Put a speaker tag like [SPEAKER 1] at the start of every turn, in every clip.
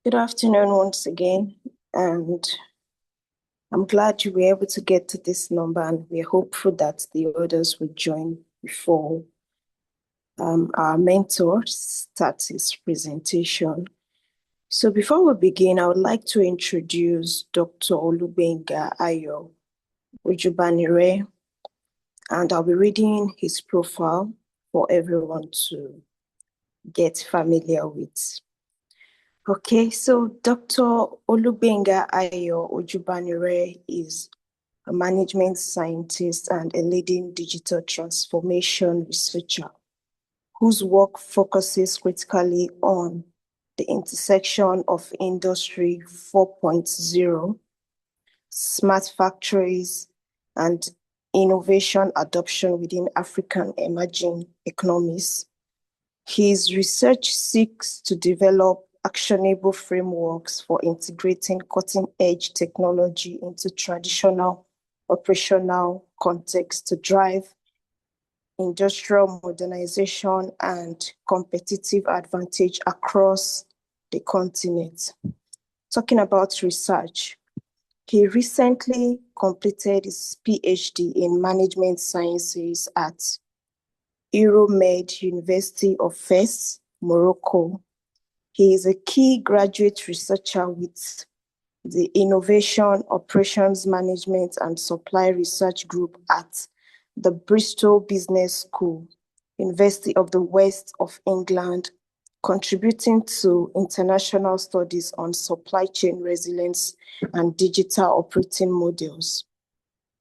[SPEAKER 1] Good afternoon once again, and I'm glad you were able to get to this number, and we're hopeful that the others will join before our mentor starts his presentation. So before we begin, I would like to introduce Dr. Olugbenga Ojubanire, and I'll be reading his profile for everyone to get familiar with. Okay, so Dr. Olugbenga Ojubanire is a management scientist and a leading digital transformation researcher whose work focuses critically on the intersection of Industry 4.0, smart factories, and innovation adoption within African emerging economies. His research seeks to develop actionable frameworks for integrating cutting-edge technology into traditional operational contexts to drive industrial modernization and competitive advantage across the continent. Talking about research, he recently completed his PhD in management sciences at Euromed University of Fes, Morocco. He is a key graduate researcher with the Innovation, Operations Management and Supply Research Group at the Bristol Business School, University of the West of England, contributing to international studies on supply chain resilience and digital operating models.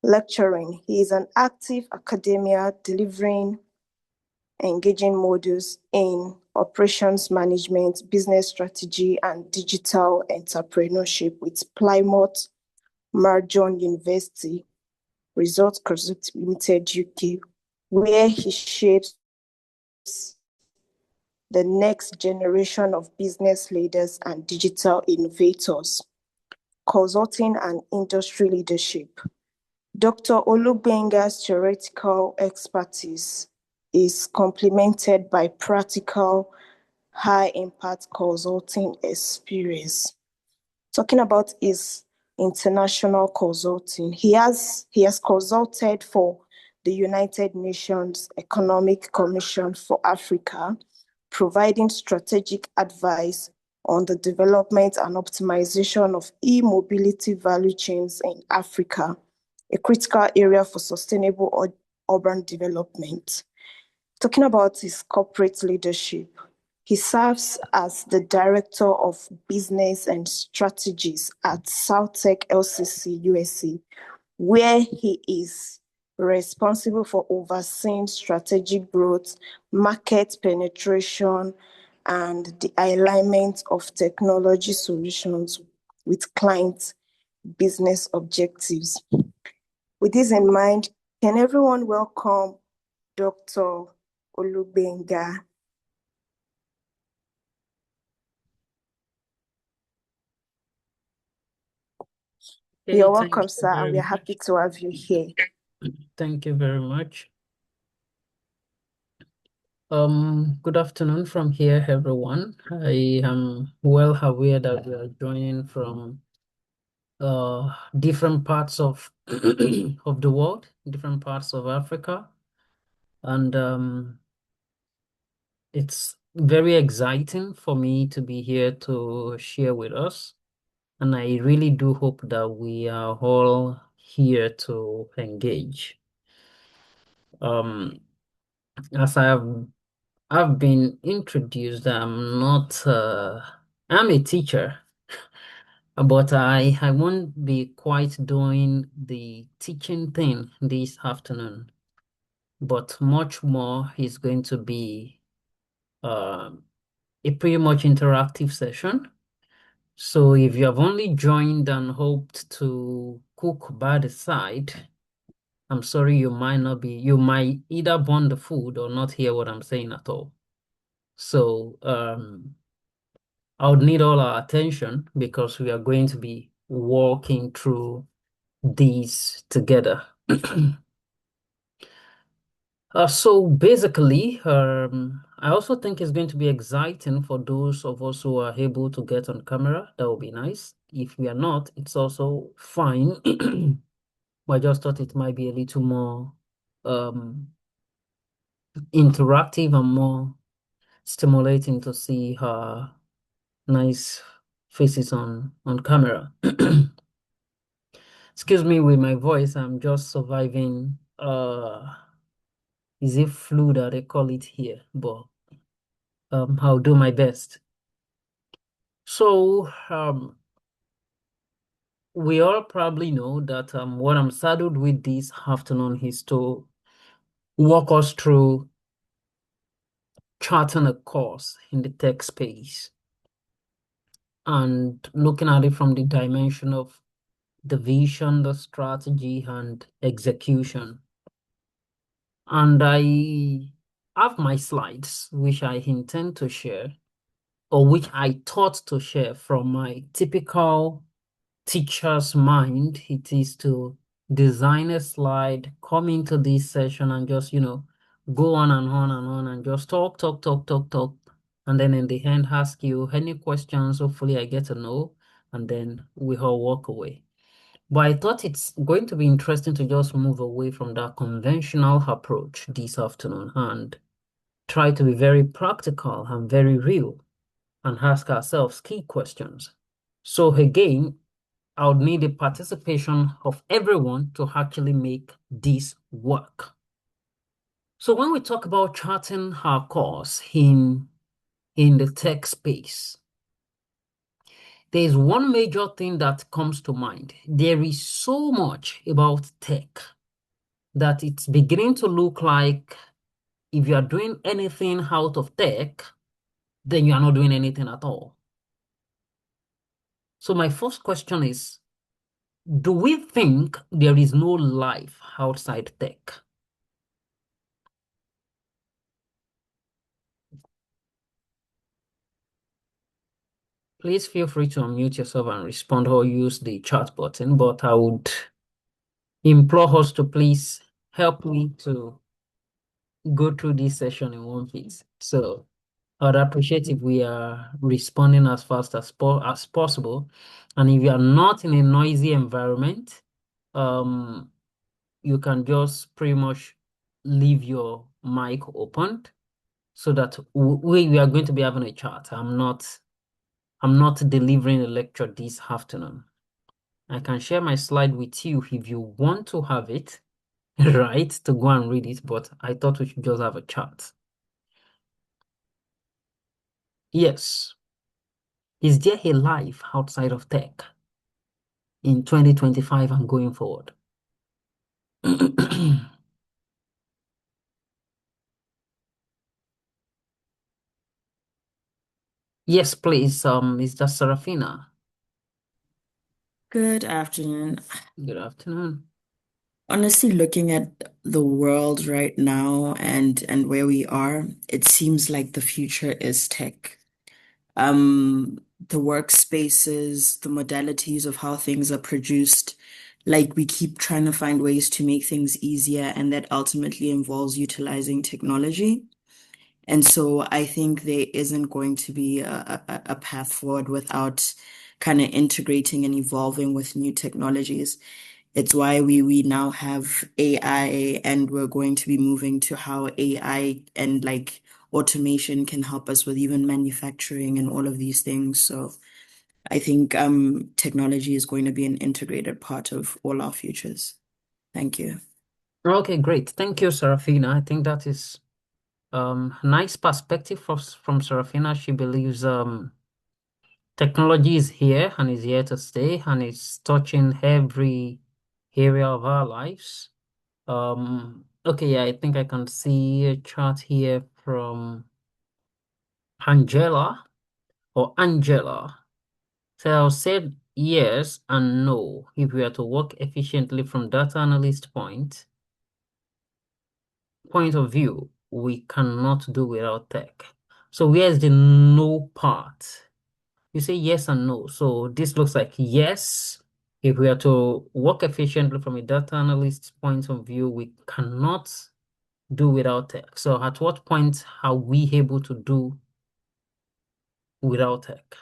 [SPEAKER 1] Lecturing, he is an active academia delivering engaging modules in operations management, business strategy, and digital entrepreneurship with Plymouth Marjon University, Result Concept Limited UK, where he shapes the next generation of business leaders and digital innovators, consulting and industry leadership. Dr. Olugbenga's theoretical expertise is complemented by practical, high-impact consulting experience. Talking about his international consulting, he has consulted for the United Nations Economic Commission for Africa, providing strategic advice on the development and optimization of e-mobility value chains in Africa, a critical area for sustainable urban development. Talking about his corporate leadership, he serves as the Director of Business and Strategies at Soutech LCC USA, where he is responsible for overseeing strategic growth, market penetration, and the alignment of technology solutions with clients' business objectives. With this in mind, can everyone welcome Dr. Olugbenga? You're welcome, sir, and we're happy to have you here.
[SPEAKER 2] Thank you very much. Good afternoon from here, everyone. I am well aware that we are joining from different parts of of the world, different parts of Africa, and it's very exciting for me to be here to share with us. And I really do hope that we are all here to engage. As I've been introduced, I'm a teacher, but I won't be quite doing the teaching thing this afternoon, but much more is going to be a pretty much interactive session. So if you have only joined and hoped to cook by the side, I'm sorry, you might either burn the food or not hear what I'm saying at all. So I would need all our attention because we are going to be walking through these together. So basically, I also think it's going to be exciting for those of us who are able to get on camera. That would be nice. If we are not, it's also fine. But I just thought it might be a little more um, interactive and more stimulating to see her nice faces on camera. Excuse me with my voice. I'm just surviving. Is it flu that they call it here? But I'll do my best. So, we all probably know that what I'm saddled with this afternoon is to walk us through charting a course in the tech space and looking at it from the dimension of the vision, the strategy, and execution. And I have my slides, which I intend to share, or which I thought to share from my typical teacher's mind. It is to design a slide, come into this session and just, go on and on and on and just talk, talk, talk, talk, talk. And then in the end, ask you any questions. Hopefully, I get to know, and then we all walk away. But I thought it's going to be interesting to just move away from that conventional approach this afternoon and try to be very practical and very real and ask ourselves key questions. So again, I would need the participation of everyone to actually make this work. So when we talk about charting our course in the tech space, there is one major thing that comes to mind. There is so much about tech that it's beginning to look like if you are doing anything out of tech, then you are not doing anything at all. So my first question is, do we think there is no life outside tech? Please feel free to unmute yourself and respond or use the chat button, but I would implore us to please help me to go through this session in one piece. So I'd appreciate if we are responding as fast as possible. And if you are not in a noisy environment, um, you can just pretty much leave your mic open so that we are going to be having a chat. I'm not delivering a lecture this afternoon. I can share my slide with you if you want to have it, right, to go and read it, but I thought we should just have a chat. Yes. Is there a life outside of tech in 2025 and going forward? Yes, please, Mr. Serafina.
[SPEAKER 3] Good afternoon.
[SPEAKER 2] Good afternoon.
[SPEAKER 3] Honestly, looking at the world right now and where we are, it seems like the future is tech. The workspaces, the modalities of how things are produced, like we keep trying to find ways to make things easier, and that ultimately involves utilizing technology. And so I think there isn't going to be a path forward without kind of integrating and evolving with new technologies. It's why we now have AI, and we're going to be moving to how AI and like automation can help us with even manufacturing and all of these things. So I think technology is going to be an integrated part of all our futures. Thank you.
[SPEAKER 2] Okay, great. Thank you, Serafina. I think that is nice perspective from Serafina. She believes technology is here and is here to stay and it's touching every area of our lives. Okay, yeah, I think I can see a chart here from Angela or Angela. So I said yes and no. If we are to work efficiently from data analyst point of view, we cannot do without tech. So where's the no part? You say yes and no. So this looks like yes. If we are to work efficiently from a data analyst point of view, we cannot do without tech? So at what point are we able to do without tech?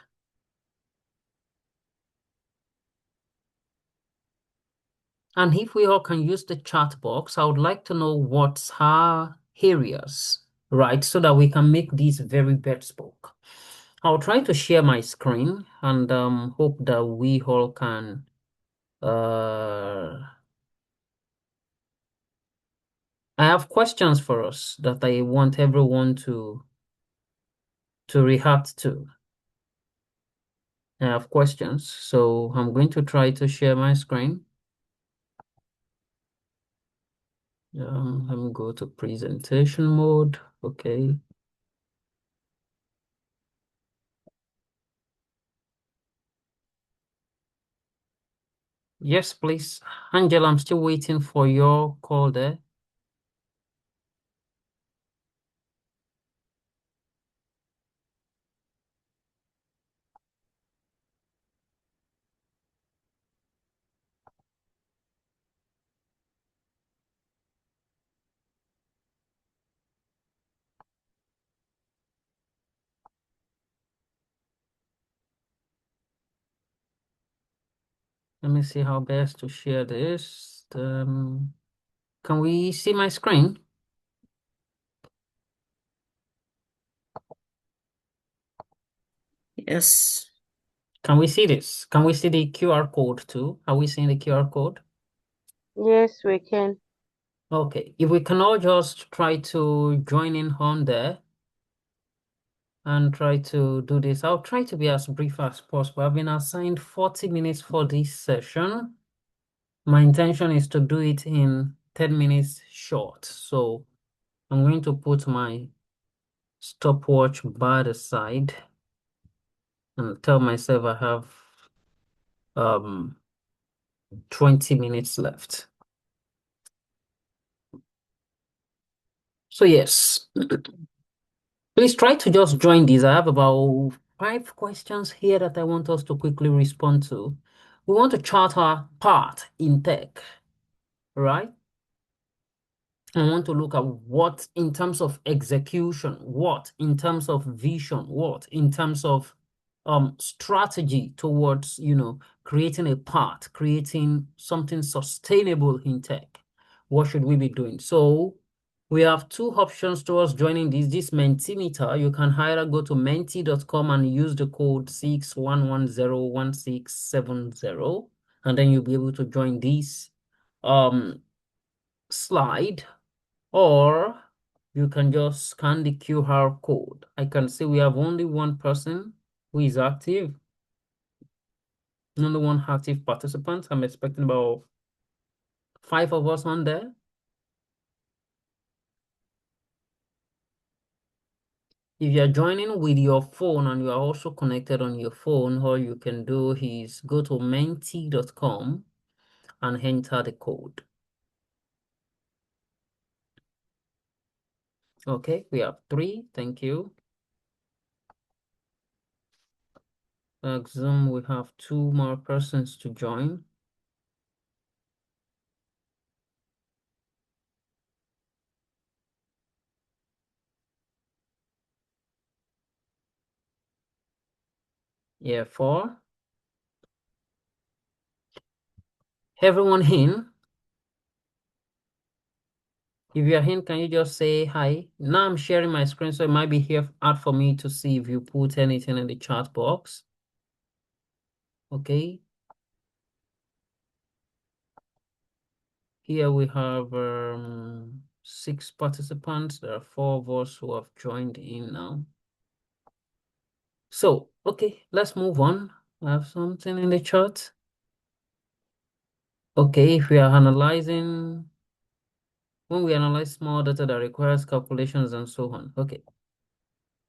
[SPEAKER 2] And if we all can use the chat box, I would like to know what's our areas, right? So that we can make this very bespoke. I'll try to share my screen and hope that we all can I have questions for us that I want everyone to react to. I have questions, so I'm going to try to share my screen. Let me go to presentation mode. Okay. Yes, please. Angela, I'm still waiting for your call there. Let me see how best to share this. Can we see my screen?
[SPEAKER 3] Yes.
[SPEAKER 2] Can we see this? Can we see the QR code too? Are we seeing the QR code?
[SPEAKER 4] Yes, we can.
[SPEAKER 2] Okay, if we can all just try to join in on there and try to do this. I'll try to be as brief as possible. I've been assigned 40 minutes for this session. My intention is to do it in 10 minutes short. So I'm going to put my stopwatch by the side and tell myself I have 20 minutes left. So yes, please try to just join this. I have about 5 questions here that I want us to quickly respond to. We want to chart our path in tech, right? I want to look at what in terms of execution, what in terms of vision, what in terms of strategy towards, creating a path, creating something sustainable in tech. What should we be doing? So we have 2 options towards joining this Mentimeter. You can either go to menti.com and use the code 61101670, and then you'll be able to join this slide, or you can just scan the QR code. I can see we have only one person who is active, only one active participant. I'm expecting about 5 of us on there. If you're joining with your phone and you are also connected on your phone, all you can do is go to menti.com and enter the code. Okay, we have 3. Thank you. Zoom, we have 2 more persons to join. Yeah, 4. Everyone in? If you're in, can you just say hi? Now I'm sharing my screen, so it might be hard for me to see if you put anything in the chat box. Okay. Here we have 6 participants. There are 4 of us who have joined in now. So, okay, let's move on. I have something in the chat. Okay, if we are analyzing, when we analyze small data that requires calculations and so on. Okay.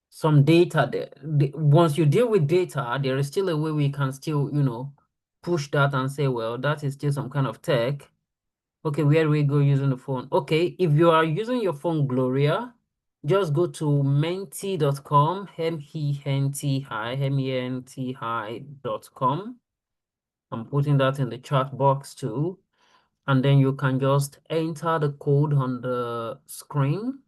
[SPEAKER 2] Some data there. Once you deal with data, there is still a way we can still, push that and say, well, that is still some kind of tech. Okay, where do we go using the phone? Okay, if you are using your phone, Gloria, just go to menti.com, menti.com. I'm putting that in the chat box too. and then you can just enter the code on the screen,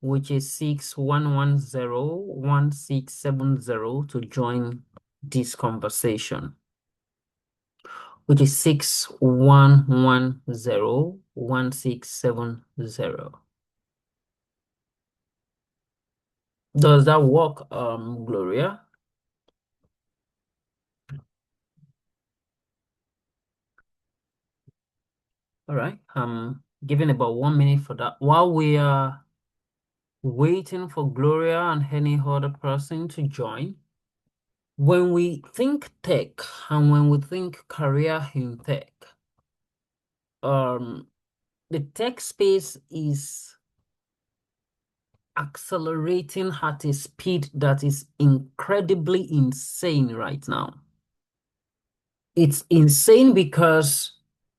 [SPEAKER 2] which is 61101670 to join this conversation, which is 61101670. Does that work, Gloria? All right. I'm giving about 1 minute for that. While we are waiting for Gloria and any other person to join, when we think tech and when we think career in tech, the tech space is accelerating at a speed that is incredibly insane right now. It's insane because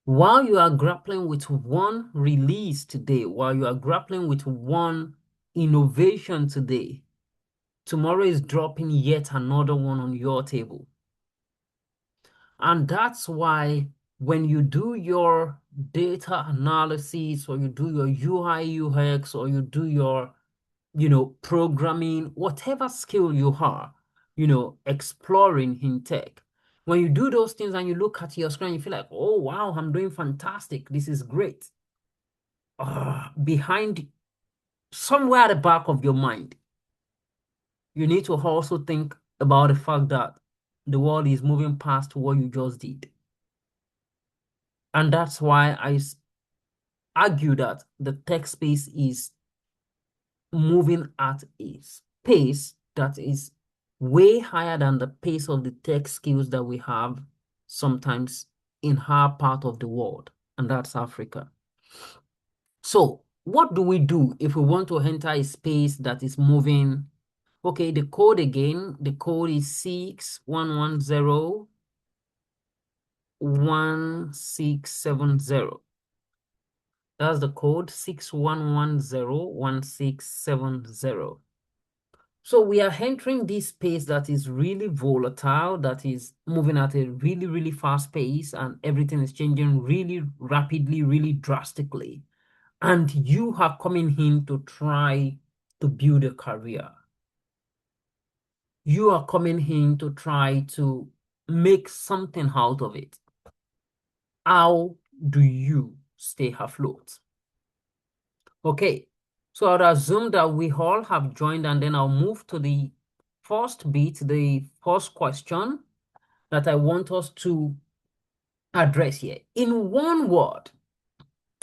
[SPEAKER 2] while you are grappling with one release today, while you are grappling with one innovation today, tomorrow is dropping yet another one on your table. And that's why when you do your data analysis or you do your UI, UX, or you do your, programming, whatever skill you are, exploring in tech, when you do those things and you look at your screen, you feel like, oh, wow, I'm doing fantastic. This is great. Behind, somewhere at the back of your mind, you need to also think about the fact that the world is moving past what you just did. And that's why I argue that the tech space is moving at a pace that is way higher than the pace of the tech skills that we have sometimes in our part of the world, and that's Africa. So what do we do if we want to enter a space that is moving? Okay, the code again, the code is 61101670. That's the code, 61101670. So we are entering this space that is really volatile, that is moving at a really, really fast pace, and everything is changing really rapidly, really drastically. And you are coming in to try to build a career. You are coming in to try to make something out of it. How do you stay afloat? Okay, so I'll assume that we all have joined, and then I'll move to the first bit, the first question that I want us to address here. In one word,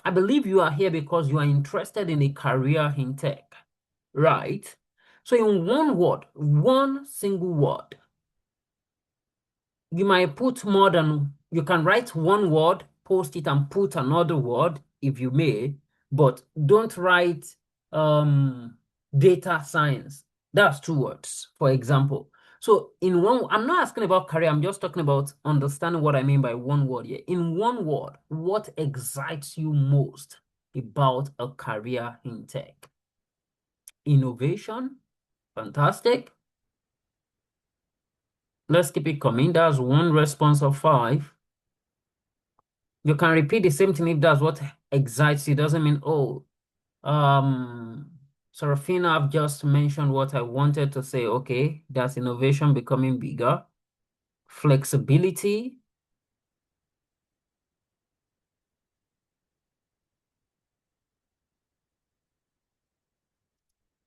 [SPEAKER 2] I believe you are here because you are interested in a career in tech, right? So in one word, one single word, you might put more than, you can write one word, post it and put another word if you may, but don't write data science. That's 2 words, for example. So in one, I'm not asking about career, I'm just talking about understanding what I mean by one word here. In one word, what excites you most about a career in tech? Innovation, fantastic. Let's keep it coming. That's one response of 5. You can repeat the same thing if that's what excites you. Doesn't mean, oh, Serafina, I've just mentioned what I wanted to say. Okay, that's innovation becoming bigger. Flexibility.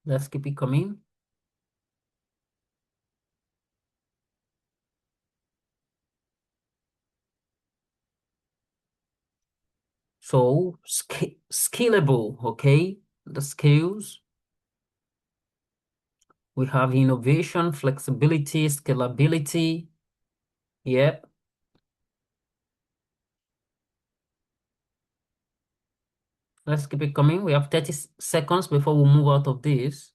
[SPEAKER 2] Let's keep it coming. So, scalable, okay? The skills. We have innovation, flexibility, scalability. Yep. Let's keep it coming. We have 30 seconds before we move out of this.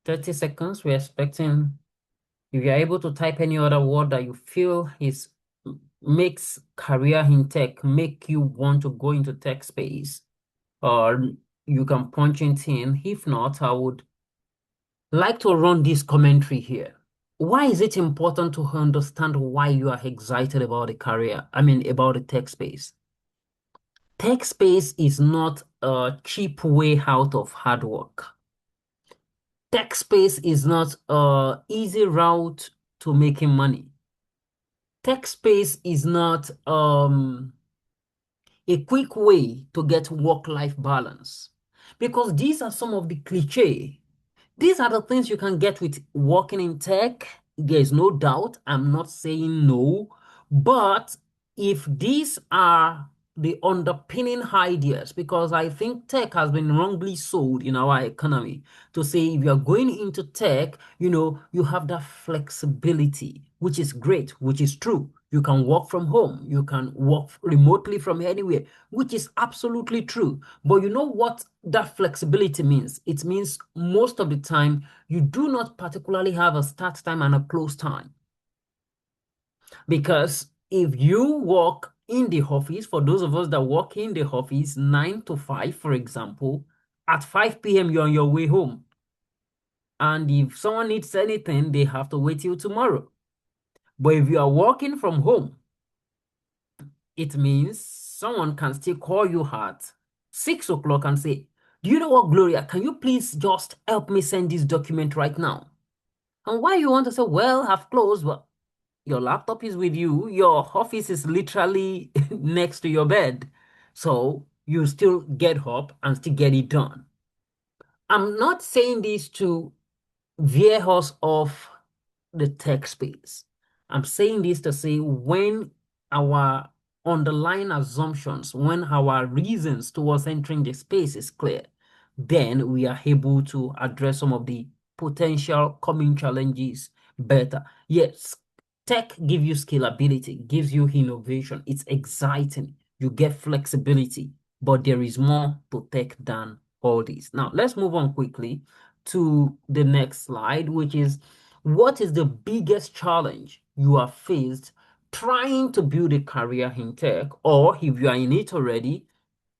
[SPEAKER 2] 30 seconds. We're expecting, if you're able to type any other word that you feel makes career in tech, make you want to go into tech space, or you can punch it in. If not, I would like to run this commentary here. why is it important to understand why you are excited about the career? I mean, about the tech space. Tech space is not a cheap way out of hard work. Tech space is not a easy route to making money. Tech space is not a quick way to get work-life balance, because these are some of the cliche. These are the things you can get with working in tech. There's no doubt. I'm not saying no, but if these are the underpinning ideas, because I think tech has been wrongly sold in our economy to say if you're going into tech, you have that flexibility, which is great, which is true. You can work from home, you can work remotely from anywhere, which is absolutely true. But you know what that flexibility means? It means most of the time you do not particularly have a start time and a close time. Because if you work in the office, for those of us that work in the office 9 to 5, for example, at 5 p.m. you're on your way home. And if someone needs anything, they have to wait till tomorrow. But if you are working from home, it means someone can still call you at 6 o'clock and say, do you know what, Gloria, can you please just help me send this document right now? And why you want to say, well, I've closed, but your laptop is with you, your office is literally next to your bed. So you still get up and still get it done. I'm not saying this to veer us off the tech space. I'm saying this to say when our underlying assumptions, when our reasons towards entering the space is clear, then we are able to address some of the potential coming challenges better. Yes, tech gives you scalability, gives you innovation. It's exciting. You get flexibility, but there is more to tech than all this. Now, let's move on quickly to the next slide, which is what is the biggest challenge you have faced trying to build a career in tech, or if you are in it already,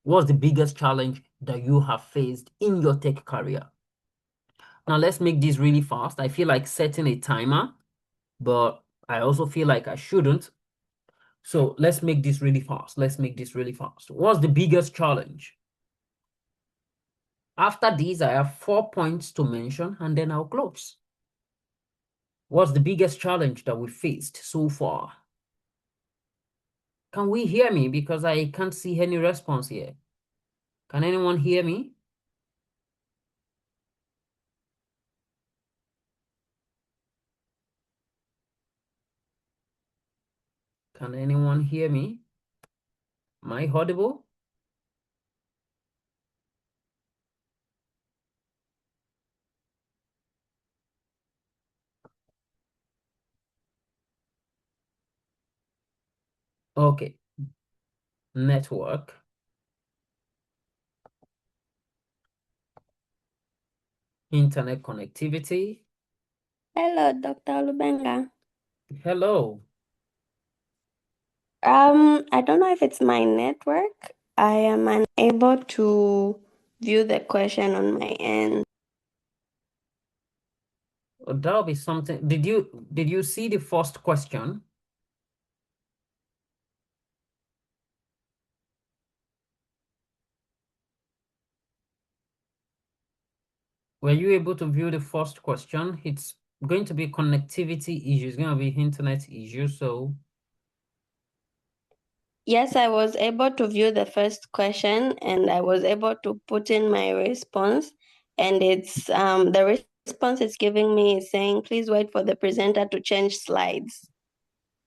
[SPEAKER 2] what's the biggest challenge that you have faced in your tech career? Now, let's make this really fast. I feel like setting a timer, but I also feel like I shouldn't. So let's make this really fast. Let's make this really fast. What's the biggest challenge? After these, I have 4 points to mention, and then I'll close. What's the biggest challenge that we faced so far? Can we hear me? Because I can't see any response here. Can anyone hear me? Can anyone hear me? Am I audible? Okay. Network. Internet connectivity.
[SPEAKER 5] Hello, Dr. Olugbenga.
[SPEAKER 2] Hello.
[SPEAKER 5] I don't know if it's my network. I am unable to view the question on my end.
[SPEAKER 2] That'll be something. Did you see the first question? Were you able to view the first question? It's going to be connectivity issues, going to be internet issues. So
[SPEAKER 5] Yes, I was able to view the first question and I was able to put in my response. And it's the response it's giving me is saying, please wait for the presenter to change slides.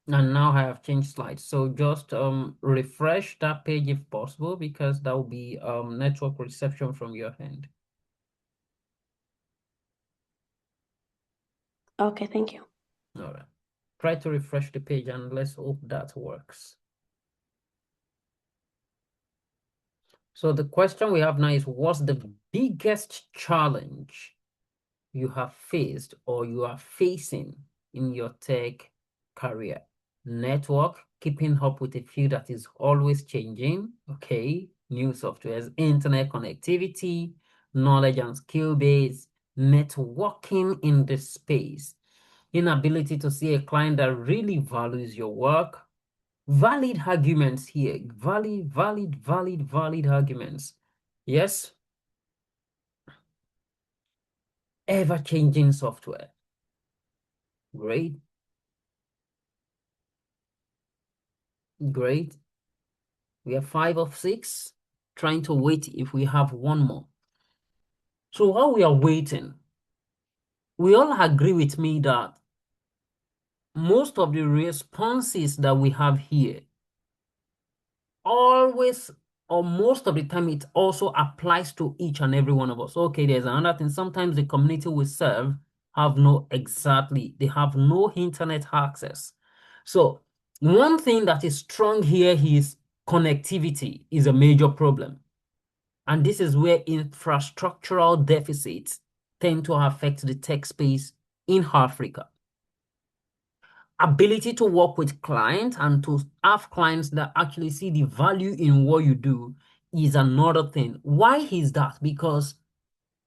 [SPEAKER 2] and now I have changed slides. So just refresh that page if possible, because that will be network reception from your end.
[SPEAKER 5] Okay, thank you.
[SPEAKER 2] All right. Try to refresh the page and let's hope that works. So the question we have now is, what's the biggest challenge you have faced or you are facing in your tech career? Network, keeping up with a field that is always changing, okay, new softwares, internet connectivity, knowledge and skill base, networking in the space. inability to see a client that really values your work. Valid arguments here. Valid arguments. Yes. Ever-changing software. Great. Great. We have 5 of 6. Trying to wait if we have one more. So while we are waiting, we all agree with me that most of the responses that we have here always, or most of the time, it also applies to each and every one of us. Okay, there's another thing. Sometimes the community we serve they have no internet access. So one thing that is strong here is connectivity is a major problem. And this is where infrastructural deficits tend to affect the tech space in Africa. Ability to work with clients and to have clients that actually see the value in what you do is another thing. Why is that? Because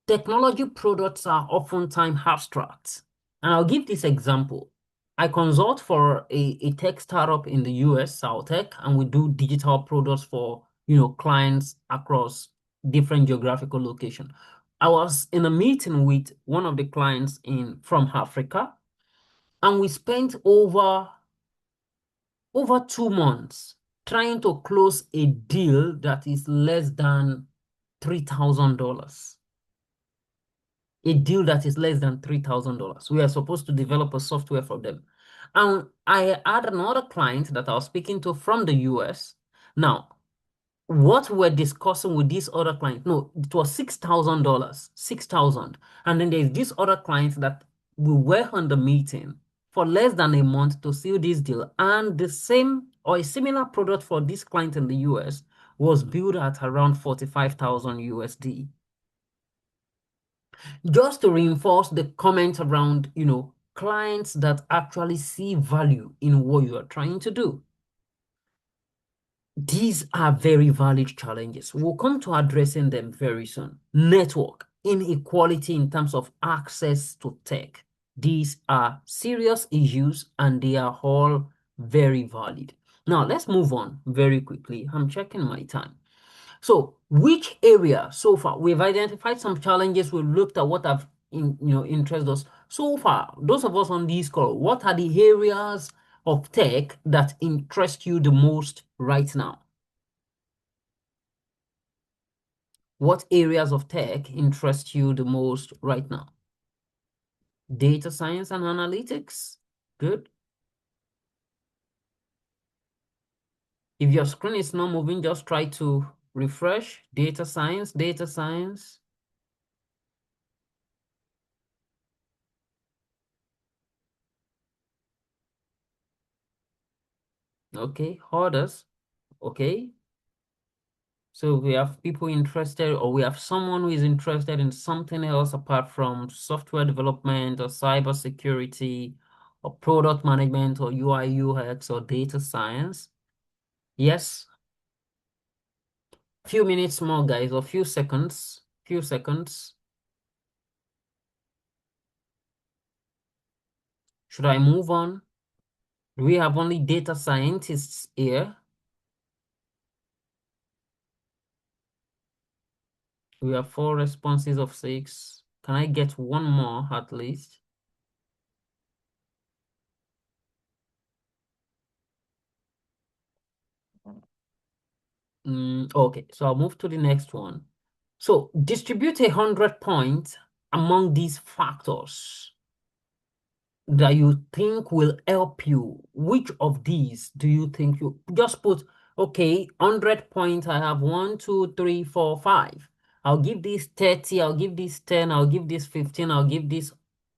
[SPEAKER 2] technology products are oftentimes abstract. And I'll give this example. I consult for a tech startup in the US, South Tech, and we do digital products for clients across different geographical locations. I was in a meeting with one of the clients from Africa, and we spent over 2 months trying to close a deal that is less than $3,000. A deal that is less than $3,000. We are supposed to develop a software for them. And I had another client that I was speaking to from the US. Now, what we're discussing with this other client, no, it was $6,000, 6,000. And then there's this other client that we were on the meeting for less than a month to seal this deal. And the same or a similar product for this client in the US was built at around 45,000 USD. Just to reinforce the comment around, clients that actually see value in what you are trying to do. These are very valid challenges. We'll come to addressing them very soon. Network, inequality in terms of access to tech. These are serious issues and they are all very valid. Now, let's move on very quickly. I'm checking my time. So, which area so far? We've identified some challenges. We've looked at what have interested us. So far, those of us on this call, what are the areas of tech that interest you the most right now? What areas of tech interest you the most right now? Data science and analytics. Good. If your screen is not moving, just try to refresh. Data science, data science. Okay, others. Okay. So we have people interested, or we have someone who is interested in something else apart from software development or cybersecurity or product management or UI UX or data science. Yes. Few minutes more, guys, or few seconds. Few seconds. Should I move on? Do we have only data scientists here? We have 4 responses of 6. Can I get one more at least? Okay, so I'll move to the next one. So distribute 100 points among these factors that you think will help you. Which of these do you think you just put, okay, 100 points, I have 1, 2, 3, 4, 5. I'll give this 30, I'll give this 10, I'll give this 15, I'll give this,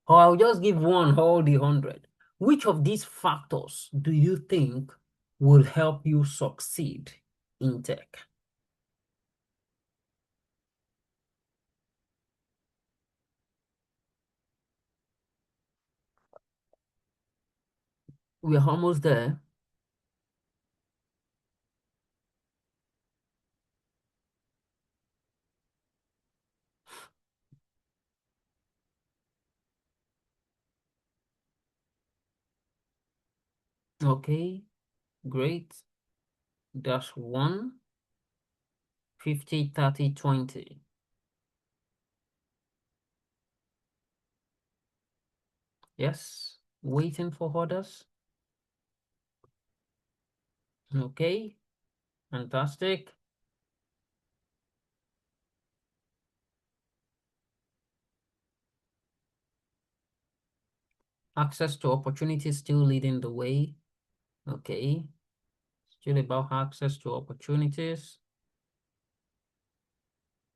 [SPEAKER 2] or I'll just give one, all the 100. Which of these factors do you think will help you succeed in tech? We're almost there. Okay, great. That's 1, 50, 30, 20. Yes, waiting for others. Okay, fantastic. Access to opportunities still leading the way. Okay, still about access to opportunities.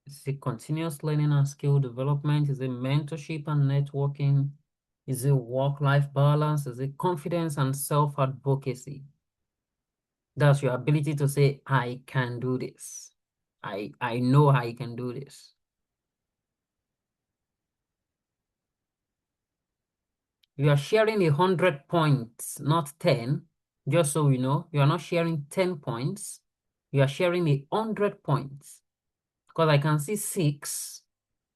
[SPEAKER 2] Is it continuous learning and skill development? Is it mentorship and networking? Is it work-life balance? Is it confidence and self-advocacy? That's your ability to say, I can do this. I know I can do this. You are sharing 100 points, not 10. Just so you know, you are not sharing 10 points. You are sharing 100 points. Because I can see 6.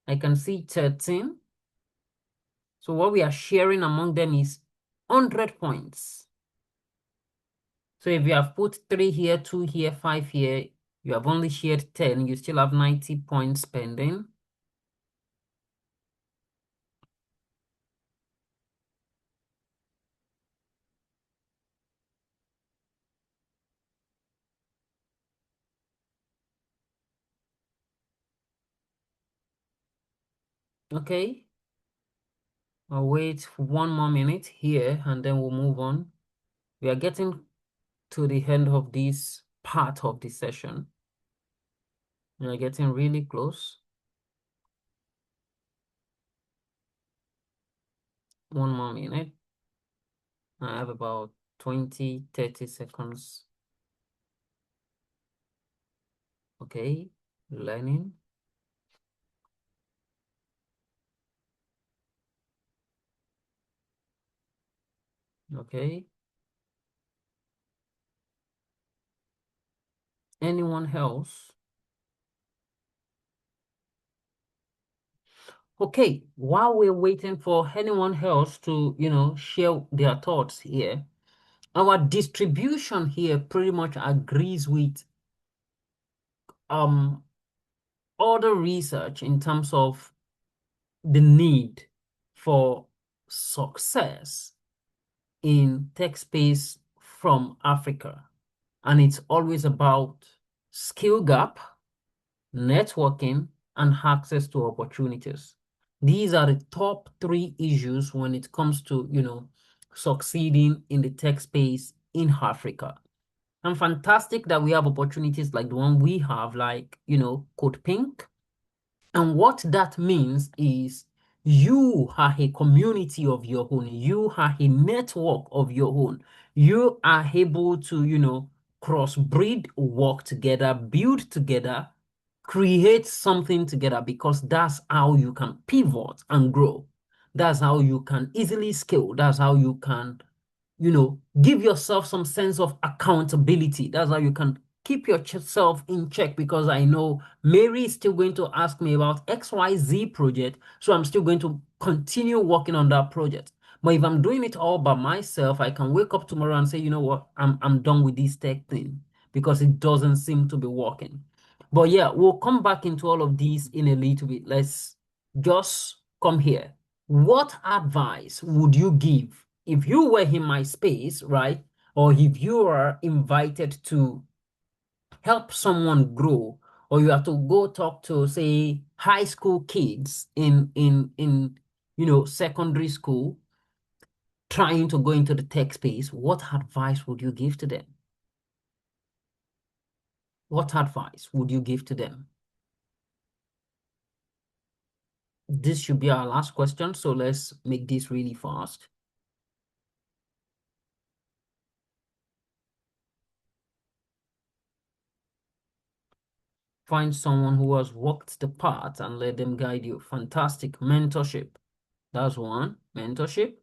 [SPEAKER 2] I can see 13. So what we are sharing among them is 100 points. So if you have put 3 here, 2 here, 5 here, you have only shared 10, you still have 90 points pending. Okay. I'll wait for 1 more minute here and then we'll move on. We are getting to the end of this part of the session. We are getting really close. 1 more minute. I have about 20, 30 seconds. Okay, learning. Okay. Anyone else? Okay, while we're waiting for anyone else to, share their thoughts here, our distribution here pretty much agrees with other research in terms of the need for success in tech space from Africa. And it's always about skill gap, networking, and access to opportunities. These are the top 3 issues when it comes to, succeeding in the tech space in Africa. And fantastic that we have opportunities like the one we have, like, CodePink. And what that means is you are a community of your own. You are a network of your own. You are able to, crossbreed, work together, build together, create something together, because that's how you can pivot and grow. That's how you can easily scale. That's how you can, give yourself some sense of accountability. That's how you can keep yourself in check, because I know Mary is still going to ask me about XYZ project. So I'm still going to continue working on that project. But if I'm doing it all by myself, I can wake up tomorrow and say, you know what, I'm done with this tech thing because it doesn't seem to be working. But yeah, we'll come back into all of these in a little bit. Let's just come here. What advice would you give if you were in my space, right? Or if you are invited to help someone grow, or you have to go talk to, say, high school kids in secondary school trying to go into the tech space, what advice would you give to them? What advice would you give to them? This should be our last question, so let's make this really fast. Find someone who has walked the path and let them guide you. Fantastic. Mentorship. That's one. Mentorship.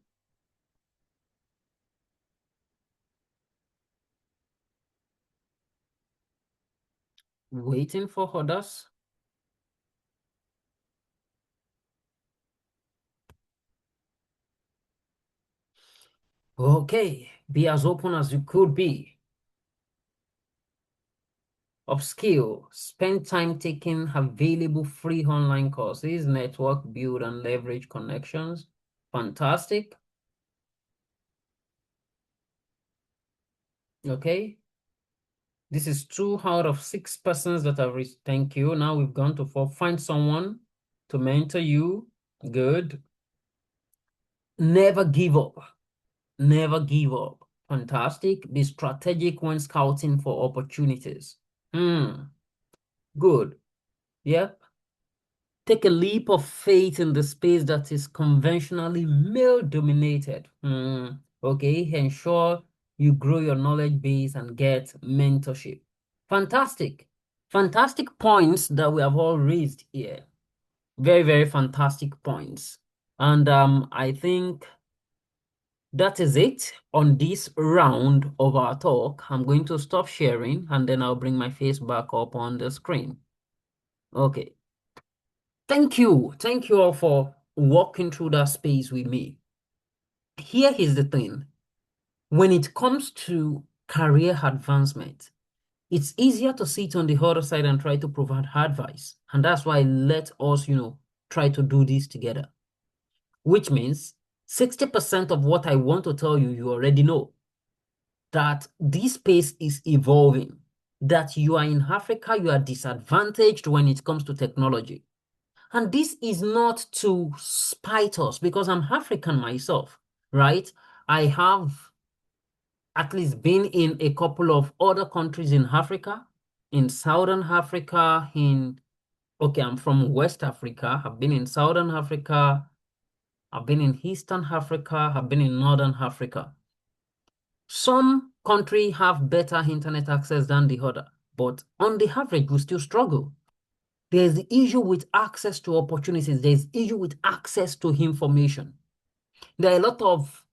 [SPEAKER 2] Waiting for others. Okay. Be as open as you could be. Upskill. Spend time taking available free online courses. Network, build, and leverage connections. Fantastic. Okay. This is 2 out of 6 persons that have reached. Thank you. Now we've gone to 4. Find someone to mentor you. Good. Never give up. Never give up. Fantastic. Be strategic when scouting for opportunities. Good. Yep. Take a leap of faith in the space that is conventionally male-dominated. Okay. Ensure you grow your knowledge base and get mentorship. Fantastic. Fantastic points that we have all raised here. Very, very fantastic points. And I think that is it on this round of our talk. I'm going to stop sharing and then I'll bring my face back up on the screen. Okay. Thank you. Thank you all for walking through that space with me. Here is the thing. When it comes to career advancement, it's easier to sit on the other side and try to provide advice. And that's why let us, try to do this together. Which means 60% of what I want to tell you, you already know. That this space is evolving. That you are in Africa, you are disadvantaged when it comes to technology. And this is not to spite us because I'm African myself, right? I have at least been in a couple of other countries in Africa, in Southern Africa, I'm from West Africa. I've been in Southern Africa. I've been in Eastern Africa. I've been in Northern Africa. Some countries have better internet access than the other, but on the average, we still struggle. There's the issue with access to opportunities. There's issue with access to information. There are a lot of,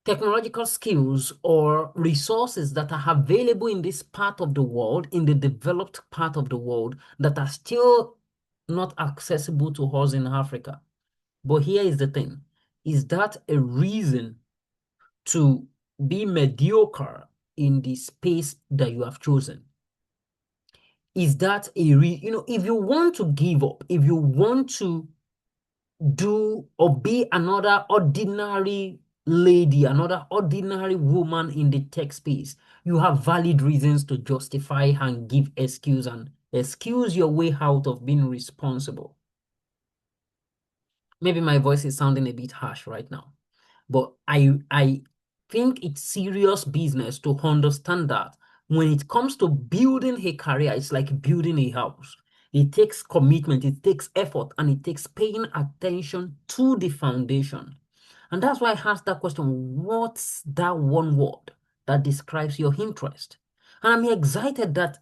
[SPEAKER 2] technological skills or resources that are available in this part of the world, in the developed part of the world, that are still not accessible to us in Africa. But here is the thing. Is that a reason to be mediocre in the space that you have chosen? Is that if you want to give up, if you want to do or be another ordinary lady, another ordinary woman in the tech space, you have valid reasons to justify and give excuse and excuse your way out of being responsible. Maybe my voice is sounding a bit harsh right now, but I think it's serious business to understand that when it comes to building a career, it's like building a house. It takes commitment, it takes effort, and it takes paying attention to the foundation. And that's why I asked that question, what's that one word that describes your interest? And I'm excited that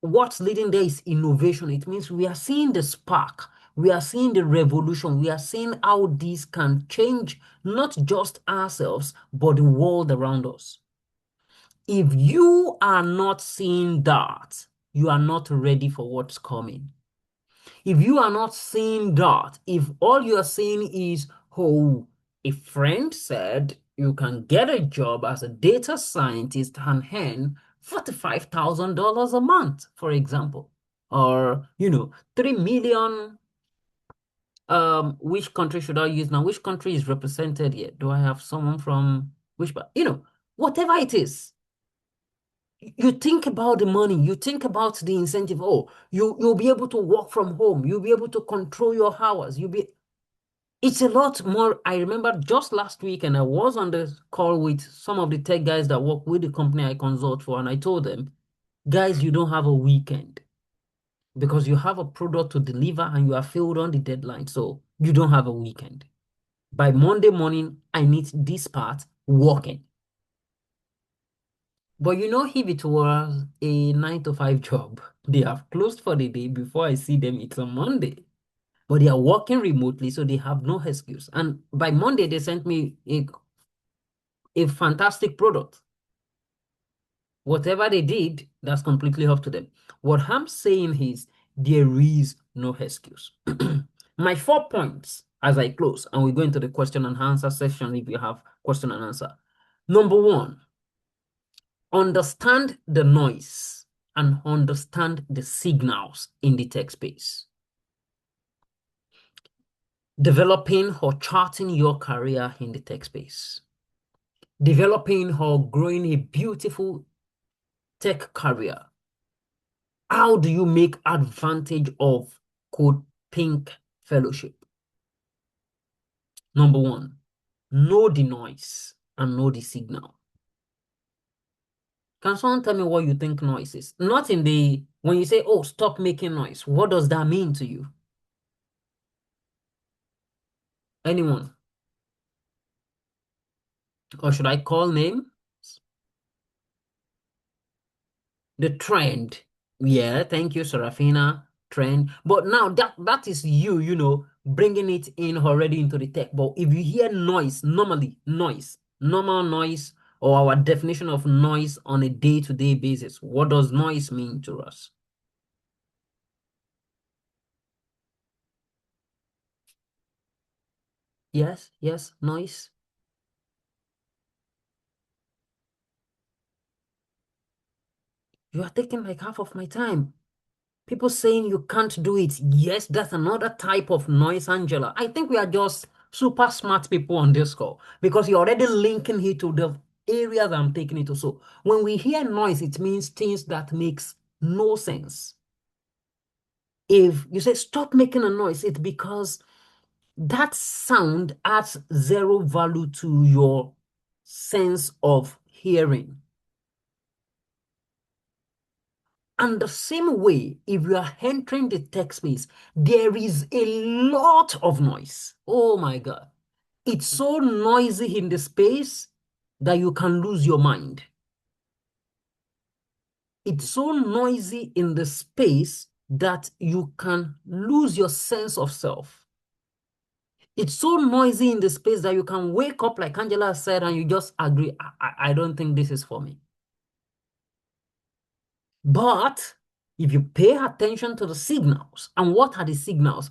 [SPEAKER 2] what's leading there is innovation. It means we are seeing the spark. We are seeing the revolution. We are seeing how this can change not just ourselves, but the world around us. If you are not seeing that, you are not ready for what's coming. If you are not seeing that, if all you are seeing is, oh, a friend said you can get a job as a data scientist and earn $45,000 a month, for example, or, 3 million. Which country should I use now? Which country is represented here? Do I have someone from which, whatever it is, you think about the money, you think about the incentive. Oh, you'll be able to work from home, you'll be able to control your hours, it's a lot more. I remember just last week, and I was on the call with some of the tech guys that work with the company I consult for, and I told them, guys, you don't have a weekend because you have a product to deliver and you are failed on the deadline, so you don't have a weekend. By Monday morning, I need this part working. But if it was a 9 to 5 job, they have closed for the day. Before I see them, it's a Monday. But they are working remotely, so they have no excuse. And by Monday, they sent me a fantastic product. Whatever they did, that's completely up to them. What I'm saying is there is no excuse. My 4 points as I close, and we go into the question and answer section if you have question and answer. Number one, understand the noise and understand the signals in the text space. Developing or charting your career in the tech space. Developing or growing a beautiful tech career. How do you make advantage of CodePink Fellowship? Number one, know the noise and know the signal. Can someone tell me what you think noise is? Not in the, when you say, oh, stop making noise, what does that mean to you? Anyone? Or should I call name? The trend. Yeah, thank you, Serafina. Trend. But now that is you, bringing it in already into the tech. But if you hear noise, normally noise, normal noise, or our definition of noise on a day-to-day basis, what does noise mean to us? Yes, noise. You are taking like half of my time. People saying you can't do it. Yes, that's another type of noise, Angela. I think we are just super smart people on this call because you're already linking it to the areas I'm taking it to. So when we hear noise, it means things that makes no sense. If you say stop making a noise, it's because that sound adds zero value to your sense of hearing. And the same way, if you are entering the tech space, there is a lot of noise. Oh my God. It's so noisy in the space that you can lose your mind. It's so noisy in the space that you can lose your sense of self. It's so noisy in the space that you can wake up, like Angela said, and you just agree, I don't think this is for me. But if you pay attention to the signals, and what are the signals?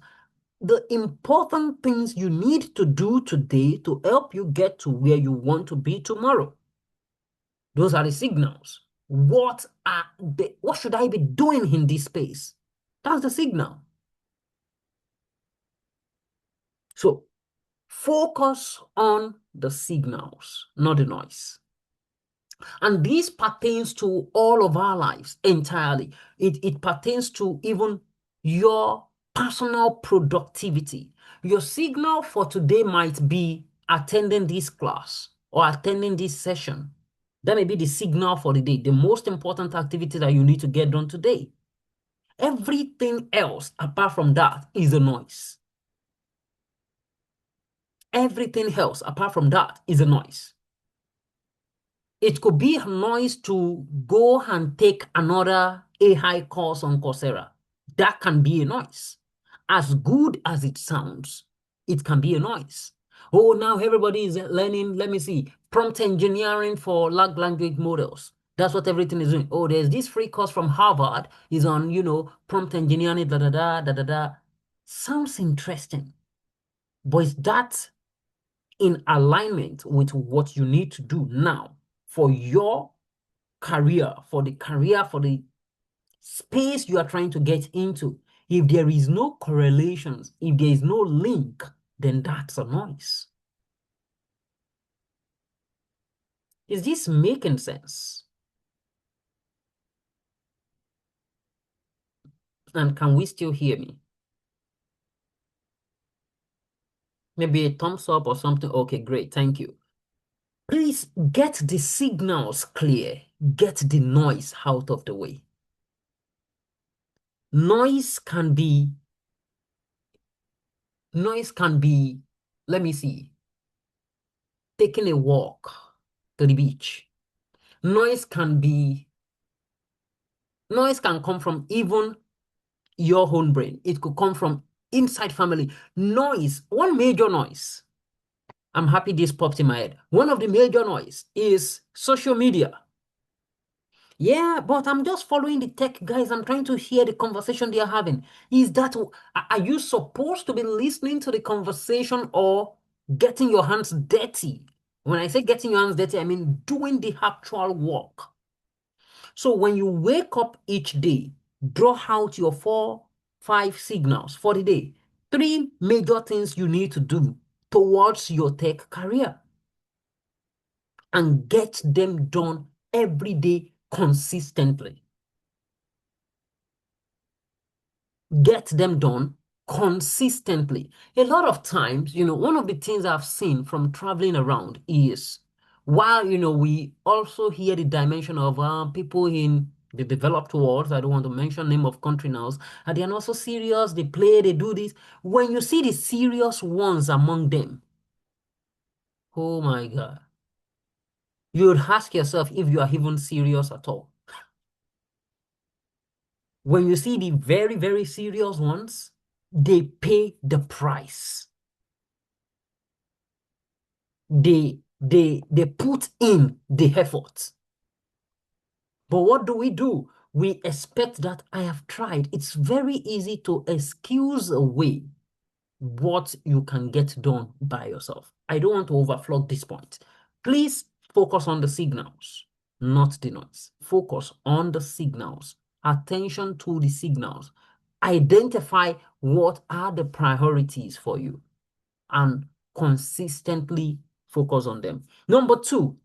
[SPEAKER 2] The important things you need to do today to help you get to where you want to be tomorrow. Those are the signals. What should I be doing in this space? That's the signal. So focus on the signals, not the noise. And this pertains to all of our lives entirely. It pertains to even your personal productivity. Your signal for today might be attending this class or attending this session. That may be the signal for the day, the most important activity that you need to get done today. Everything else apart from that is a noise. Everything else apart from that is a noise. It could be a noise to go and take another AI course on Coursera. That can be a noise. As good as it sounds, it can be a noise. Oh, now everybody is learning, let me see, prompt engineering for large language models. That's what everything is doing. Oh, there's this free course from Harvard is on, prompt engineering, da. Sounds interesting. But is that in alignment with what you need to do now for your career, for the space you are trying to get into? If there is no correlations, if there is no link, then that's a noise. Is this making sense? And can we still hear me? Maybe a thumbs up or something. Okay, great. Thank you. Please get the signals clear. Get the noise out of the way. Noise can be, let me see, taking a walk to the beach. Noise can come from even your own brain. It could come from inside family. Noise, one major noise. I'm happy this popped in my head. One of the major noise is social media. Yeah, but I'm just following the tech guys. I'm trying to hear the conversation they are having. Is that, are you supposed to be listening to the conversation or getting your hands dirty? When I say getting your hands dirty, I mean doing the actual work. So when you wake up each day, draw out your 4, 5 signals for the day. 3 major things you need to do towards your tech career and get them done every day consistently. Get them done consistently. A lot of times, one of the things I've seen from traveling around is while, we also hear the dimension of people in the developed world, I don't want to mention name of country now, and they are not so serious, they play, they do this. When you see the serious ones among them, oh my God, you would ask yourself if you are even serious at all. When you see the very, very serious ones, they pay the price. They put in the effort. But what do? We expect that I have tried. It's very easy to excuse away what you can get done by yourself. I don't want to overflow this point. Please focus on the signals, not the noise. Focus on the signals. Attention to the signals. Identify what are the priorities for you and consistently focus on them. Number 2,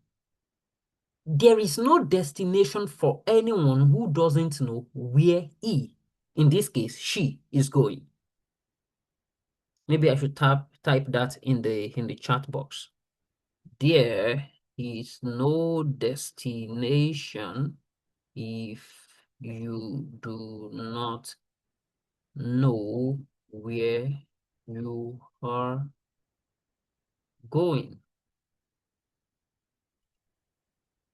[SPEAKER 2] there is no destination for anyone who doesn't know where he, in this case, she, is going. Maybe I should type that in the chat box. There is no destination if you do not know where you are going.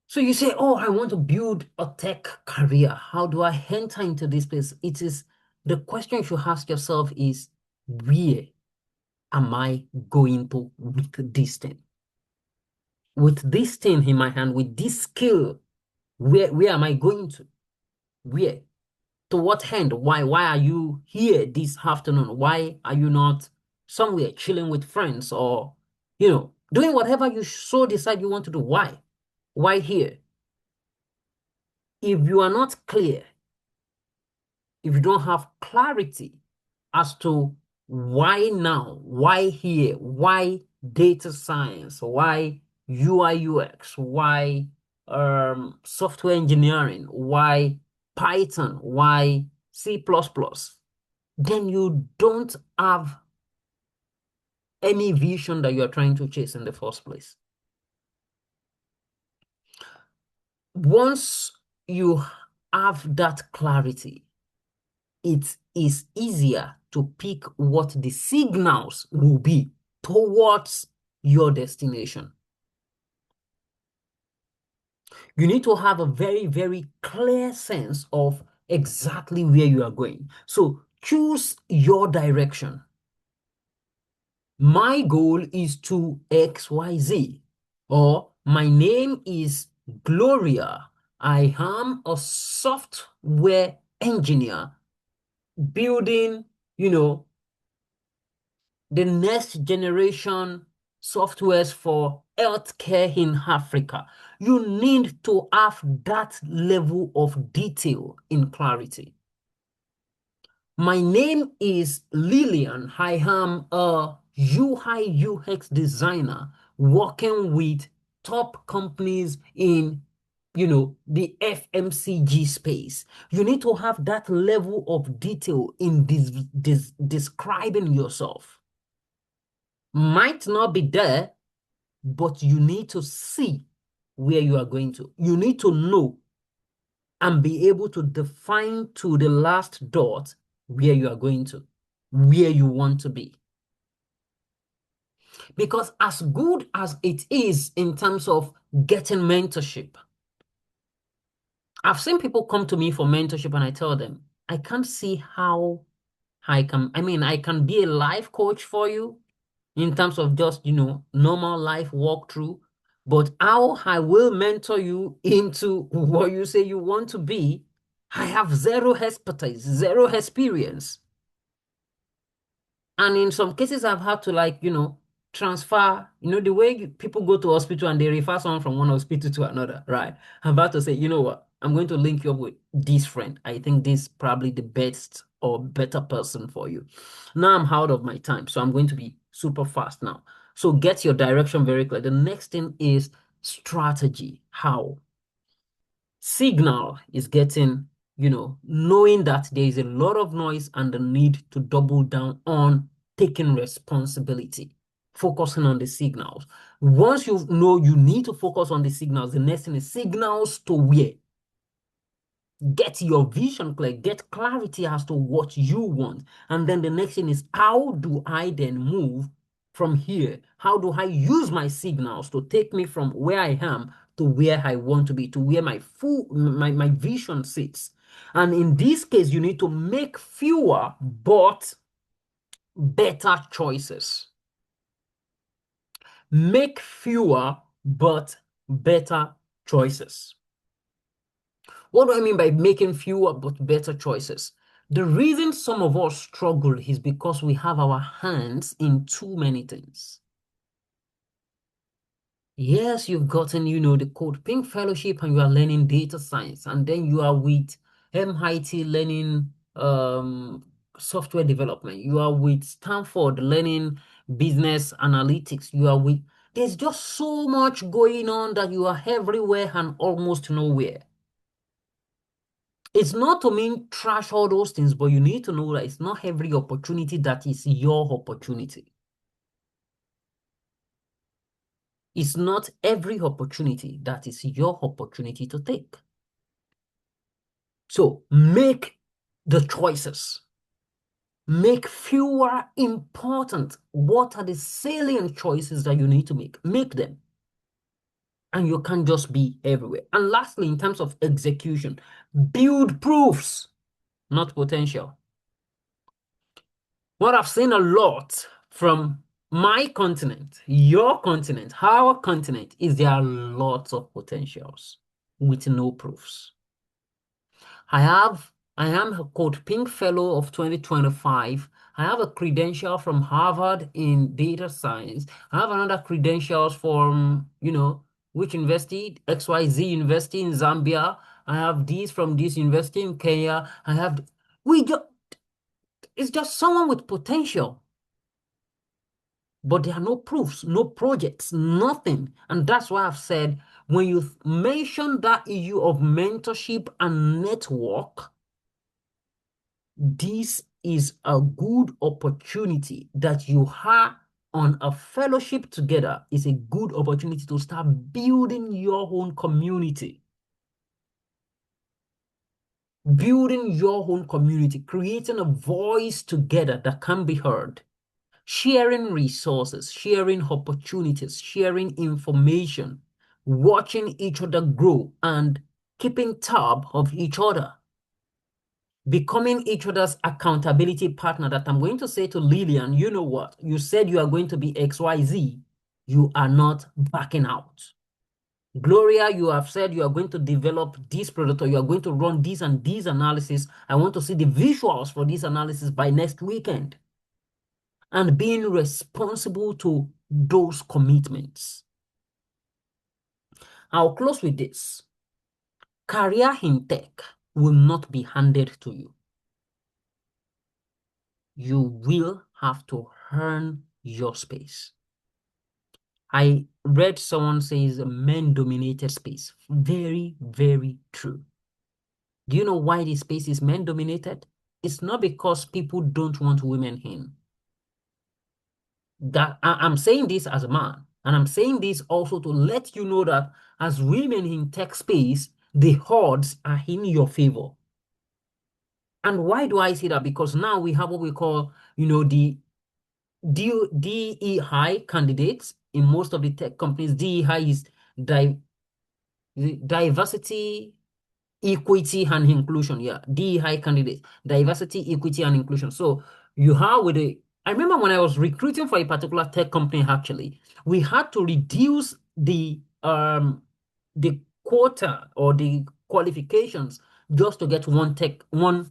[SPEAKER 2] So you say, oh, I want to build a tech career. How do I enter into this place? The question you should ask yourself is, where am I going to with this thing? With this thing in my hand, with this skill, where am I going to? Where? To what end? Why are you here this afternoon? Why are you not somewhere chilling with friends or, doing whatever you so decide you want to do? Why? Why here? If you are not clear, if you don't have clarity as to why now, why here, why data science, why UI UX, why software engineering, why Python, why C++, then you don't have any vision that you are trying to chase in the first place. Once you have that clarity, it is easier to pick what the signals will be towards your destination. You need to have a very, very clear sense of exactly where you are going. So choose your direction. My goal is to XYZ, or my name is Gloria. I am a software engineer building, the next generation softwares for healthcare in Africa. You need to have that level of detail in clarity. My name is Lillian. I am a UI UX designer working with top companies in the FMCG space. You need to have that level of detail in describing yourself. Might not be there, but you need to see where you are going to. You need to know and be able to define to the last dot where you are going to, where you want to be. Because as good as it is in terms of getting mentorship, I've seen people come to me for mentorship and I tell them, I can't see how I can be a life coach for you in terms of just, normal life walkthrough. But how I will mentor you into what you say you want to be, I have zero expertise, zero experience. And in some cases, I've had to, like, transfer, the way people go to hospital and they refer someone from one hospital to another, right? I'm about to say, you know what? I'm going to link you up with this friend. I think this is probably the best or better person for you. Now I'm out of my time, so I'm going to be super fast now. So get your direction very clear. The next thing is strategy. How? Signal is getting, knowing that there is a lot of noise and the need to double down on taking responsibility, focusing on the signals. Once you know you need to focus on the signals, the next thing is signals to where? Get your vision clear, get clarity as to what you want. And then the next thing is, how do I then move from here? How do I use my signals to take me from where I am to where I want to be, to where my vision sits? And in this case, you need to make fewer but better choices. Make fewer but better choices. What do I mean by making fewer but better choices? The reason some of us struggle is because we have our hands in too many things. Yes, you've gotten, the CodePink Fellowship and you are learning data science, and then you are with MIT learning software development. You are with Stanford learning business analytics. There's just so much going on that you are everywhere and almost nowhere. It's not to mean trash all those things, but you need to know that it's not every opportunity that is your opportunity. It's not every opportunity that is your opportunity to take. So make the choices. Make fewer important. What are the salient choices that you need to make? Make them. And you can't just be everywhere. And lastly, in terms of execution, build proofs, not potential. What I've seen a lot from my continent, your continent, our continent, is there are lots of potentials with no proofs. I am a CodePink Fellow of 2025. I have a credential from Harvard in data science. I have another credentials from, which university? XYZ University in Zambia. I have these from this university in Kenya. It's just someone with potential. But there are no proofs, no projects, nothing. And that's why I've said, when you mention that issue of mentorship and network, this is a good opportunity that you have on a fellowship together. Is a good opportunity to start building your own community. Building your own community, creating a voice together that can be heard. Sharing resources, sharing opportunities, sharing information, watching each other grow and keeping tab of each other, becoming each other's accountability partner. That I'm going to say to Lillian, you know what? You said you are going to be XYZ. You are not backing out. Gloria, you have said you are going to develop this product or you are going to run this and this analysis. I want to see the visuals for this analysis by next weekend. And being responsible to those commitments. I'll close with this. Career in tech will not be handed to you. You will have to earn your space. I read someone says a men-dominated space. Very, very true. Do you know why this space is men-dominated? It's not because people don't want women in. That I'm saying this as a man, and I'm saying this also to let you know that as women in tech space, the odds are in your favor. And why do I say that? Because now we have what we call, the DEI candidates in most of the tech companies. DEI is diversity, equity, and inclusion. Yeah, DEI candidates, diversity, equity, and inclusion. So you have I remember when I was recruiting for a particular tech company, actually, we had to reduce the the quota or the qualifications just to get one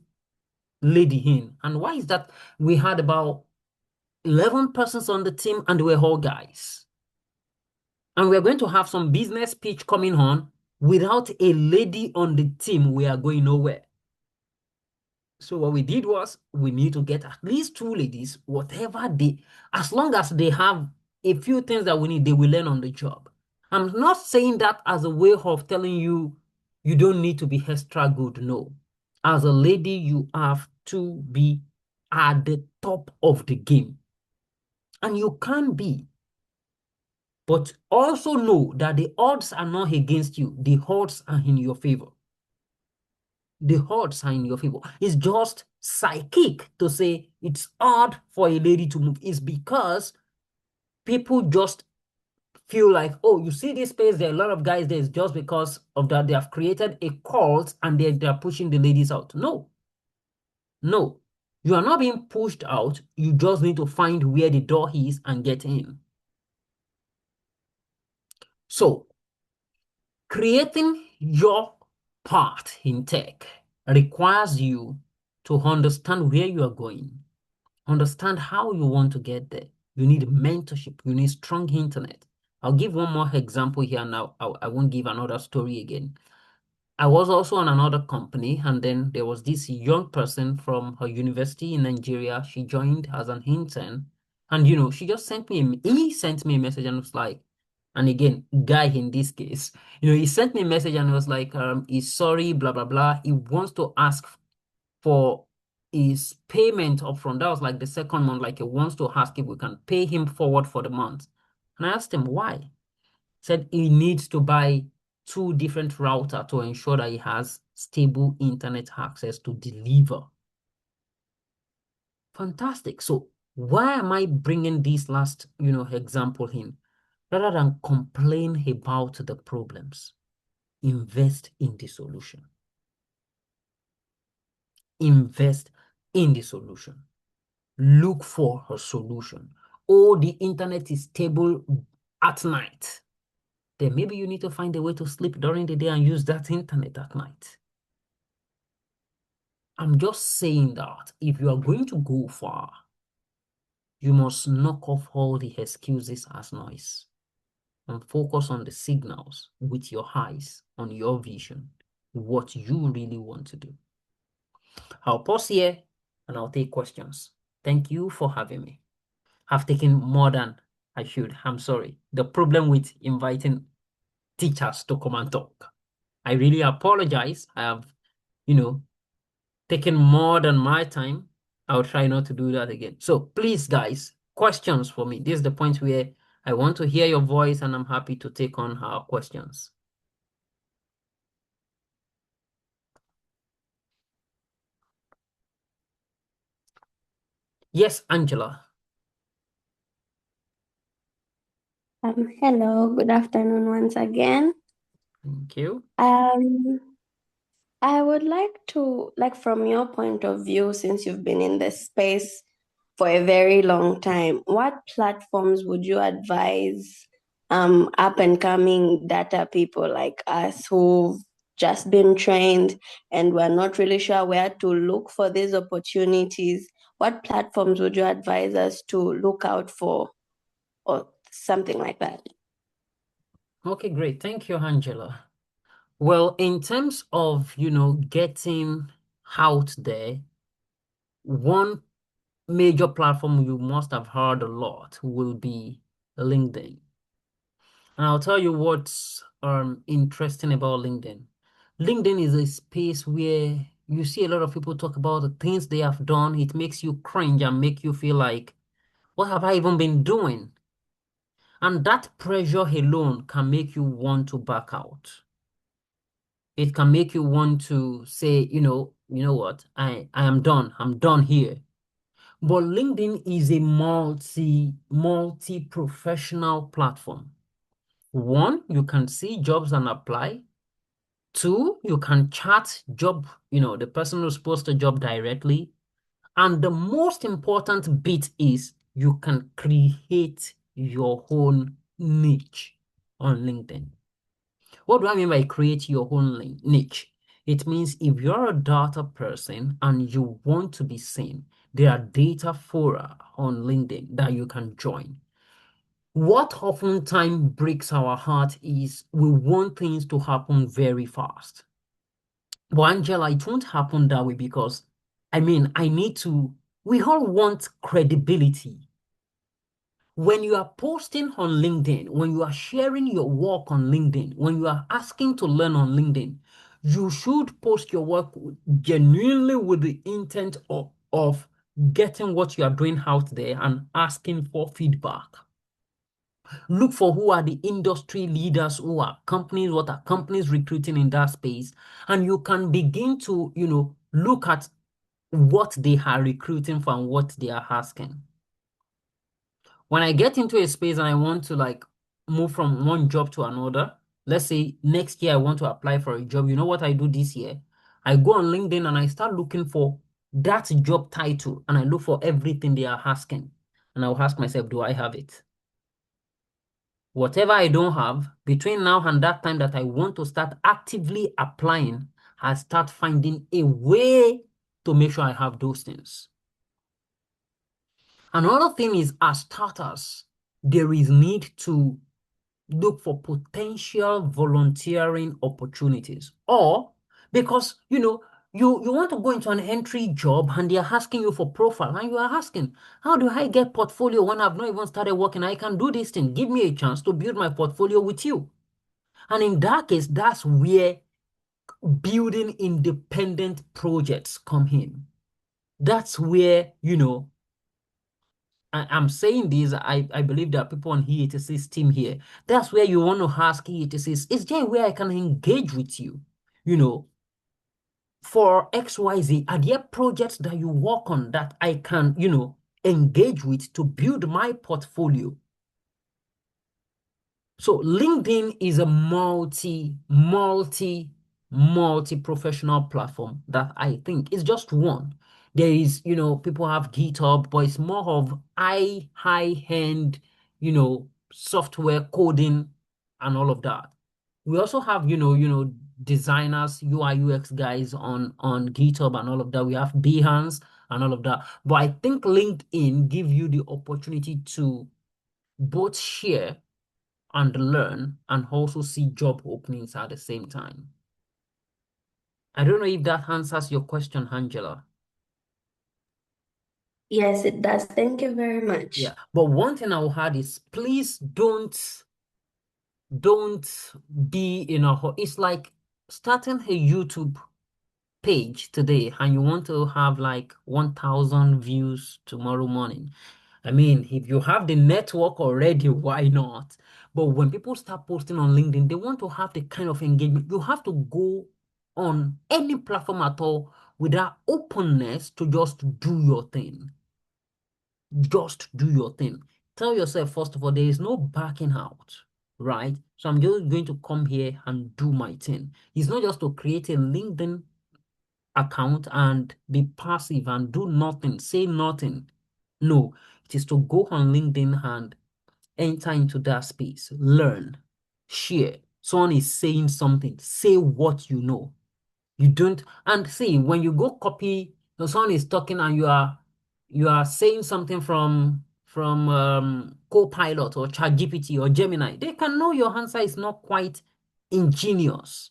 [SPEAKER 2] lady in. And why is that? We had about 11 persons on the team and they were all guys. And we're going to have some business pitch coming on. Without a lady on the team, we are going nowhere. So what we did was we need to get at least 2 ladies, as long as they have a few things that we need, they will learn on the job. I'm not saying that as a way of telling you you don't need to be extra good. No. As a lady, you have to be at the top of the game. And you can be. But also know that the odds are not against you. The odds are in your favor. The odds are in your favor. It's just psychic to say it's hard for a lady to move. It's because people just feel like, oh, you see this space, there are a lot of guys there. It's just because of that they have created a cult and they're pushing the ladies out. No. No. You are not being pushed out. You just need to find where the door is and get in. So, creating your path in tech requires you to understand where you are going, understand how you want to get there. You need mentorship. You need strong internet. I'll give one more example here now. I won't give another story again. I was also on another company, and then there was this young person from her university in Nigeria. She joined as an intern, and she just he sent me a message and was like, and again, guy in this case, he sent me a message and was like, he's sorry, blah blah blah. He wants to ask for his payment upfront. That was like the second month, like he wants to ask if we can pay him forward for the month. And I asked him why. Said he needs to buy 2 different routers to ensure that he has stable internet access to deliver. Fantastic. So why am I bringing this last, example in? Rather than complain about the problems, invest in the solution. Invest in the solution. Look for a solution. Oh, the internet is stable at night. Then maybe you need to find a way to sleep during the day and use that internet at night. I'm just saying that if you are going to go far, you must knock off all the excuses as noise and focus on the signals with your eyes, on your vision, what you really want to do. I'll pause here and I'll take questions. Thank you for having me. I've taken more than I should. I'm sorry. The problem with inviting teachers to come and talk. I really apologize. I have, taken more than my time. I'll try not to do that again. So please, guys, questions for me. This is the point where I want to hear your voice and I'm happy to take on our questions. Yes, Angela.
[SPEAKER 5] Hello, good afternoon once again.
[SPEAKER 2] Thank you.
[SPEAKER 5] I would like to, from your point of view, since you've been in this space for a very long time, what platforms would you advise up and coming data people like us who've just been trained and we're not really sure where to look for these opportunities? What platforms would you advise us to look out for, or something like that?
[SPEAKER 2] Okay, great. Thank you, Angela. Well, in terms of, getting out there, one major platform you must have heard a lot will be LinkedIn. And I'll tell you what's interesting about LinkedIn. LinkedIn is a space where you see a lot of people talk about the things they have done. It makes you cringe and make you feel like, what have I even been doing? And that pressure alone can make you want to back out. It can make you want to say, you know what, I am done. I'm done here. But LinkedIn is a multi-professional platform. One, you can see jobs and apply. Two, you can chat job, the person who's posted a job directly. And the most important bit is you can create your own niche on LinkedIn. What do I mean by create your own niche? It means if you're a data person and you want to be seen, there are data fora on LinkedIn that you can join. What oftentimes breaks our heart is we want things to happen very fast. But Angela, it won't happen that way because, we all want credibility. When you are posting on LinkedIn, when you are sharing your work on LinkedIn, when you are asking to learn on LinkedIn, you should post your work genuinely with the intent of getting what you are doing out there and asking for feedback. Look for who are the industry leaders, who are companies, what are companies recruiting in that space, and you can begin to, look at what they are recruiting for and what they are asking. When I get into a space and I want to move from one job to another, let's say next year I want to apply for a job, you know what I do this year? I go on LinkedIn and I start looking for that job title and I look for everything they are asking. And I'll ask myself, do I have it? Whatever I don't have, between now and that time that I want to start actively applying, I start finding a way to make sure I have those things. Another thing is, as starters, there is need to look for potential volunteering opportunities. Or because, you want to go into an entry job and they are asking you for profile and you are asking, how do I get portfolio when I've not even started working? I can do this thing. Give me a chance to build my portfolio with you. And in that case, that's where building independent projects come in. That's where, I'm saying this, I believe there are people on E86 team here. That's where you want to ask E86, is there a way I can engage with you? For XYZ, are there projects that you work on that I can, engage with to build my portfolio? So LinkedIn is a multi-professional platform that I think is just one. There is, people have GitHub, but it's more of high-end, software coding and all of that. We also have, designers, UI, UX guys on GitHub and all of that. We have Behance and all of that. But I think LinkedIn give you the opportunity to both share and learn and also see job openings at the same time. I don't know if that answers your question, Angela.
[SPEAKER 5] Yes, it does. Thank you very much.
[SPEAKER 2] Yeah, but one thing I will add is please don't be it's like starting a YouTube page today and you want to have 1,000 views tomorrow morning. If you have the network already, why not? But when people start posting on LinkedIn, they want to have the kind of engagement. You have to go on any platform at all with that openness to just do your thing. Just do your thing. Tell yourself, first of all, there is no backing out, right? So I'm just going to come here and do my thing. It's not just to create a LinkedIn account and be passive and do nothing, say nothing. No, it is to go on LinkedIn and enter into that space, learn, share. Someone is saying something, say what you know. You don't, and see, when you go copy, someone is talking and you are saying something from Copilot or ChatGPT or Gemini, they can know your answer is not quite ingenious.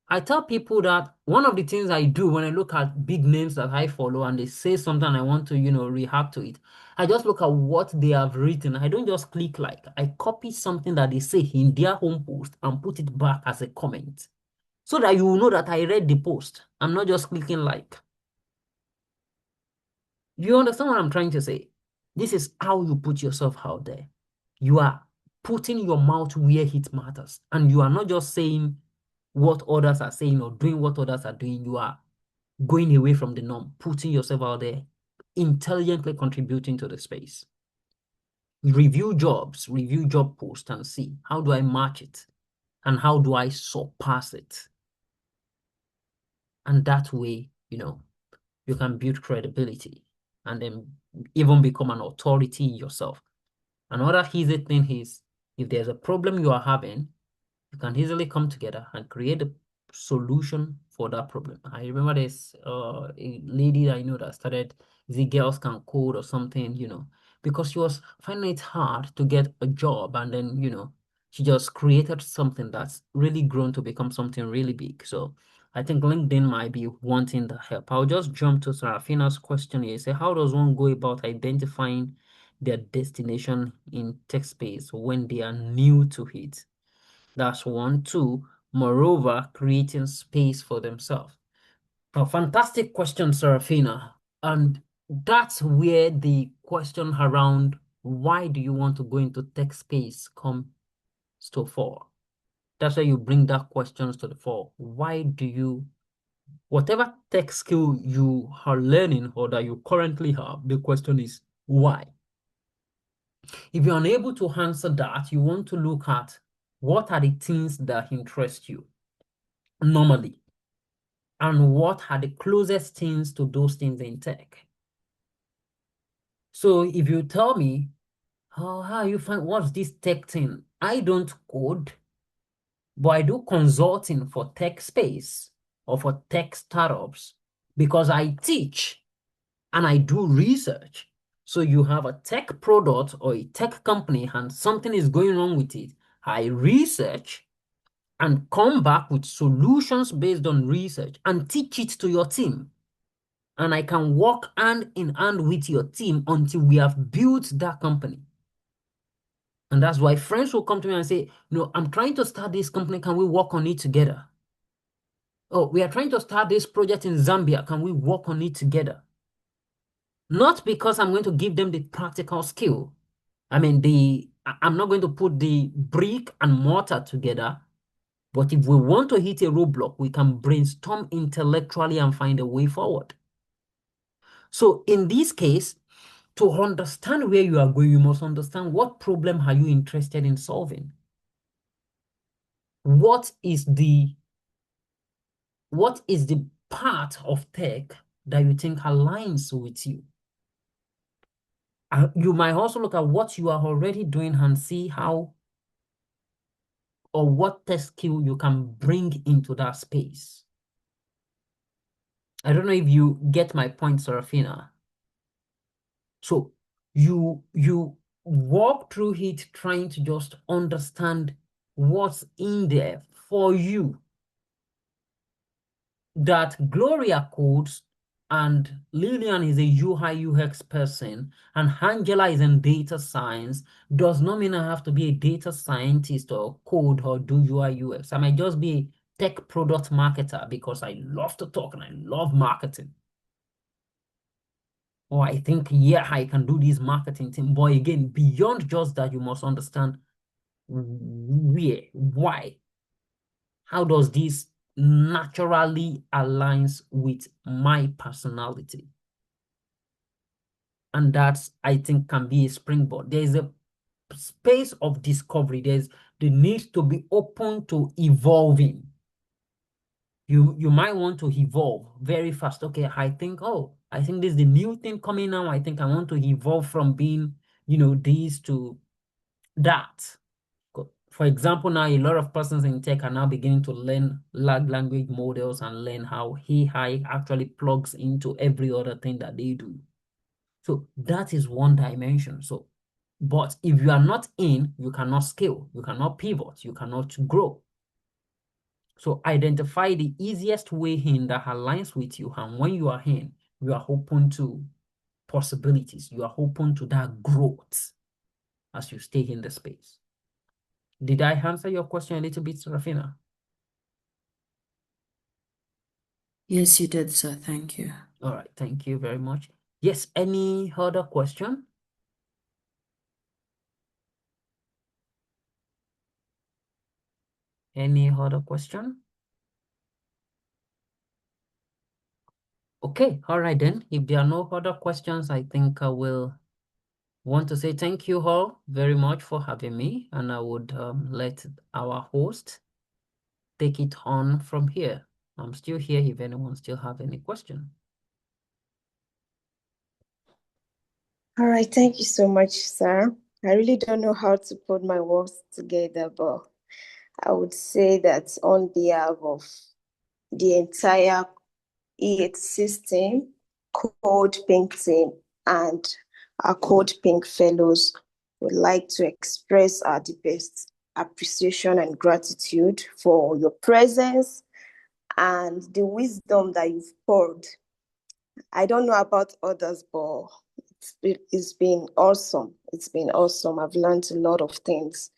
[SPEAKER 2] I tell people that one of the things I do when I look at big names that I follow and they say something I want to, react to it, I just look at what they have written. I don't just click like. I copy something that they say in their home post and put it back as a comment so that you will know that I read the post. I'm not just clicking like. You understand what I'm trying to say? This is how you put yourself out there. You are putting your mouth where it matters. And you are not just saying what others are saying or doing what others are doing. You are going away from the norm, putting yourself out there, intelligently contributing to the space. Review jobs, review job posts and see how do I match it and how do I surpass it. And that way, you can build credibility and then even become an authority yourself. Another easy thing is if there's a problem you are having, You can easily come together and create a solution for that problem. I remember there's a lady that I know that started the Girls Can Code or something, because she was finding it hard to get a job, and then, she just created something that's really grown to become something really big. So I think LinkedIn might be wanting the help. I'll just jump to Sarafina's question here. Say, how does one go about identifying their destination in tech space when they are new to it? That's one. Two, moreover, creating space for themselves. A fantastic question, Serafina. And that's where the question around why do you want to go into tech space comes to fore. That's why you bring that question to the fore. Why do you, whatever tech skill you are learning or that you currently have, the question is why? If you're unable to answer that, you want to look at what are the things that interest you normally, and what are the closest things to those things in tech. So if you tell me, how you find what's this tech thing? I don't code, but I do consulting for tech space or for tech startups because I teach and I do research. So you have a tech product or a tech company and something is going wrong with it. I research and come back with solutions based on research and teach it to your team. And I can work hand in hand with your team until we have built that company. And that's why friends will come to me and say, no, I'm trying to start this company. Can we work on it together? Oh, we are trying to start this project in Zambia. Can we work on it together? Not because I'm going to give them the practical skill. I'm not going to put the brick and mortar together. But if we want to hit a roadblock, we can brainstorm intellectually and find a way forward. So in this case, to understand where you are going, you must understand what problem are you interested in solving. What is the part of tech that you think aligns with you? You might also look at what you are already doing and see how or what tech skill you can bring into that space. I don't know if you get my point, Serafina. So you walk through it trying to just understand what's in there for you. That Gloria codes and Lillian is a UI UX person and Angela is in data science does not mean I have to be a data scientist or code or do UI UX. I might just be a tech product marketer because I love to talk and I love marketing. Or I think, yeah, I can do this marketing thing. But again, beyond just that, you must understand where, why, how does this naturally aligns with my personality? And that's, I think, can be a springboard. There's a space of discovery. There's the need to be open to evolving. You might want to evolve very fast. Okay, I think this is the new thing coming now. I think I want to evolve from being, this to that. For example, now a lot of persons in tech are now beginning to learn large language models and learn how AI actually plugs into every other thing that they do. So that is one dimension. So, but if you are not in, you cannot scale, you cannot pivot, you cannot grow. So identify the easiest way in that aligns with you. And when you are in, you are open to possibilities. You are open to that growth as you stay in the space. Did I answer your question a little bit, Serafina?
[SPEAKER 3] Yes, you did, sir. Thank you.
[SPEAKER 2] All right. Thank you very much. Yes. Any other question? Any other question? Okay. All right, then. If there are no other questions, I think I will want to say thank you all very much for having me, and I would let our host take it on from here. I'm still here if anyone still have any question.
[SPEAKER 1] All right, thank you so much, sir. I really don't know how to put my words together, but I would say that on behalf of the entire EH system, CodePink team, and our CodePink fellows would like to express our deepest appreciation and gratitude for your presence and the wisdom that you've poured. I don't know about others, but it's been awesome. It's been awesome. I've learned a lot of things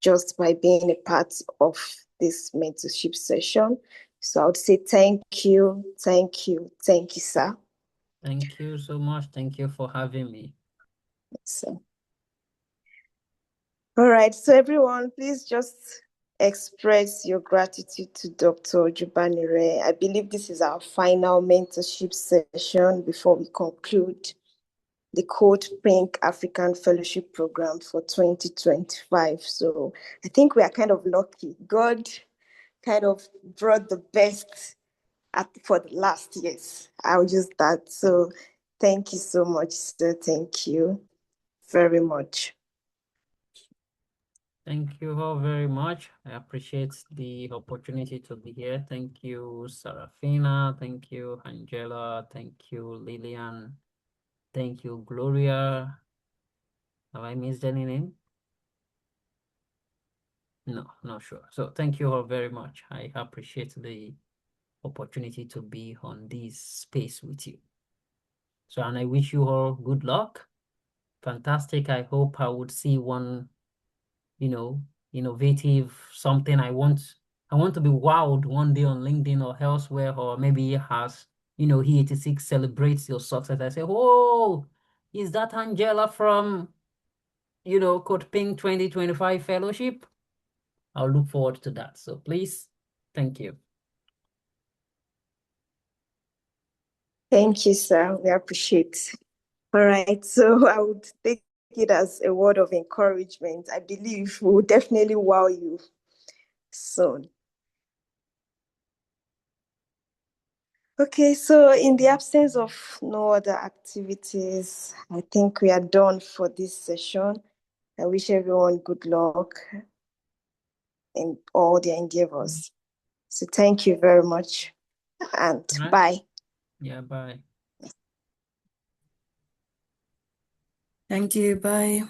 [SPEAKER 1] just by being a part of this mentorship session. So I would say thank you, sir.
[SPEAKER 2] Thank you so much. Thank you for having me.
[SPEAKER 1] So, all right, so everyone, please just express your gratitude to Dr. Ojubanire. I believe this is our final mentorship session before we conclude the CodePink African Fellowship Program for 2025. So I think we are kind of lucky. God kind of brought the best for the last years. I'll use that. So thank you so much, sir. Thank you very much.
[SPEAKER 2] Thank you all very much. I appreciate the opportunity to be here. Thank you, Sarafina. Thank you, Angela. Thank you, Lillian. Thank you, Gloria. Have I missed any name? No, not sure. So thank you all very much. I appreciate the opportunity to be on this space with you. So, and I wish you all good luck. Fantastic. I hope I would see one, innovative something. I want to be wowed one day on LinkedIn or elsewhere, or maybe as he86 celebrates your success. I say, oh, is that Angela from CodePink 2025 fellowship? I'll look forward to that. So please, thank you.
[SPEAKER 1] Thank you, sir. We appreciate. All right. So I would take it as a word of encouragement. I believe we will definitely wow you soon. Okay, so in the absence of no other activities, I think we are done for this session. I wish everyone good luck in all their endeavors. So thank you very much and
[SPEAKER 2] Right.
[SPEAKER 1] bye.
[SPEAKER 2] Yeah, bye.
[SPEAKER 3] Thank you. Bye.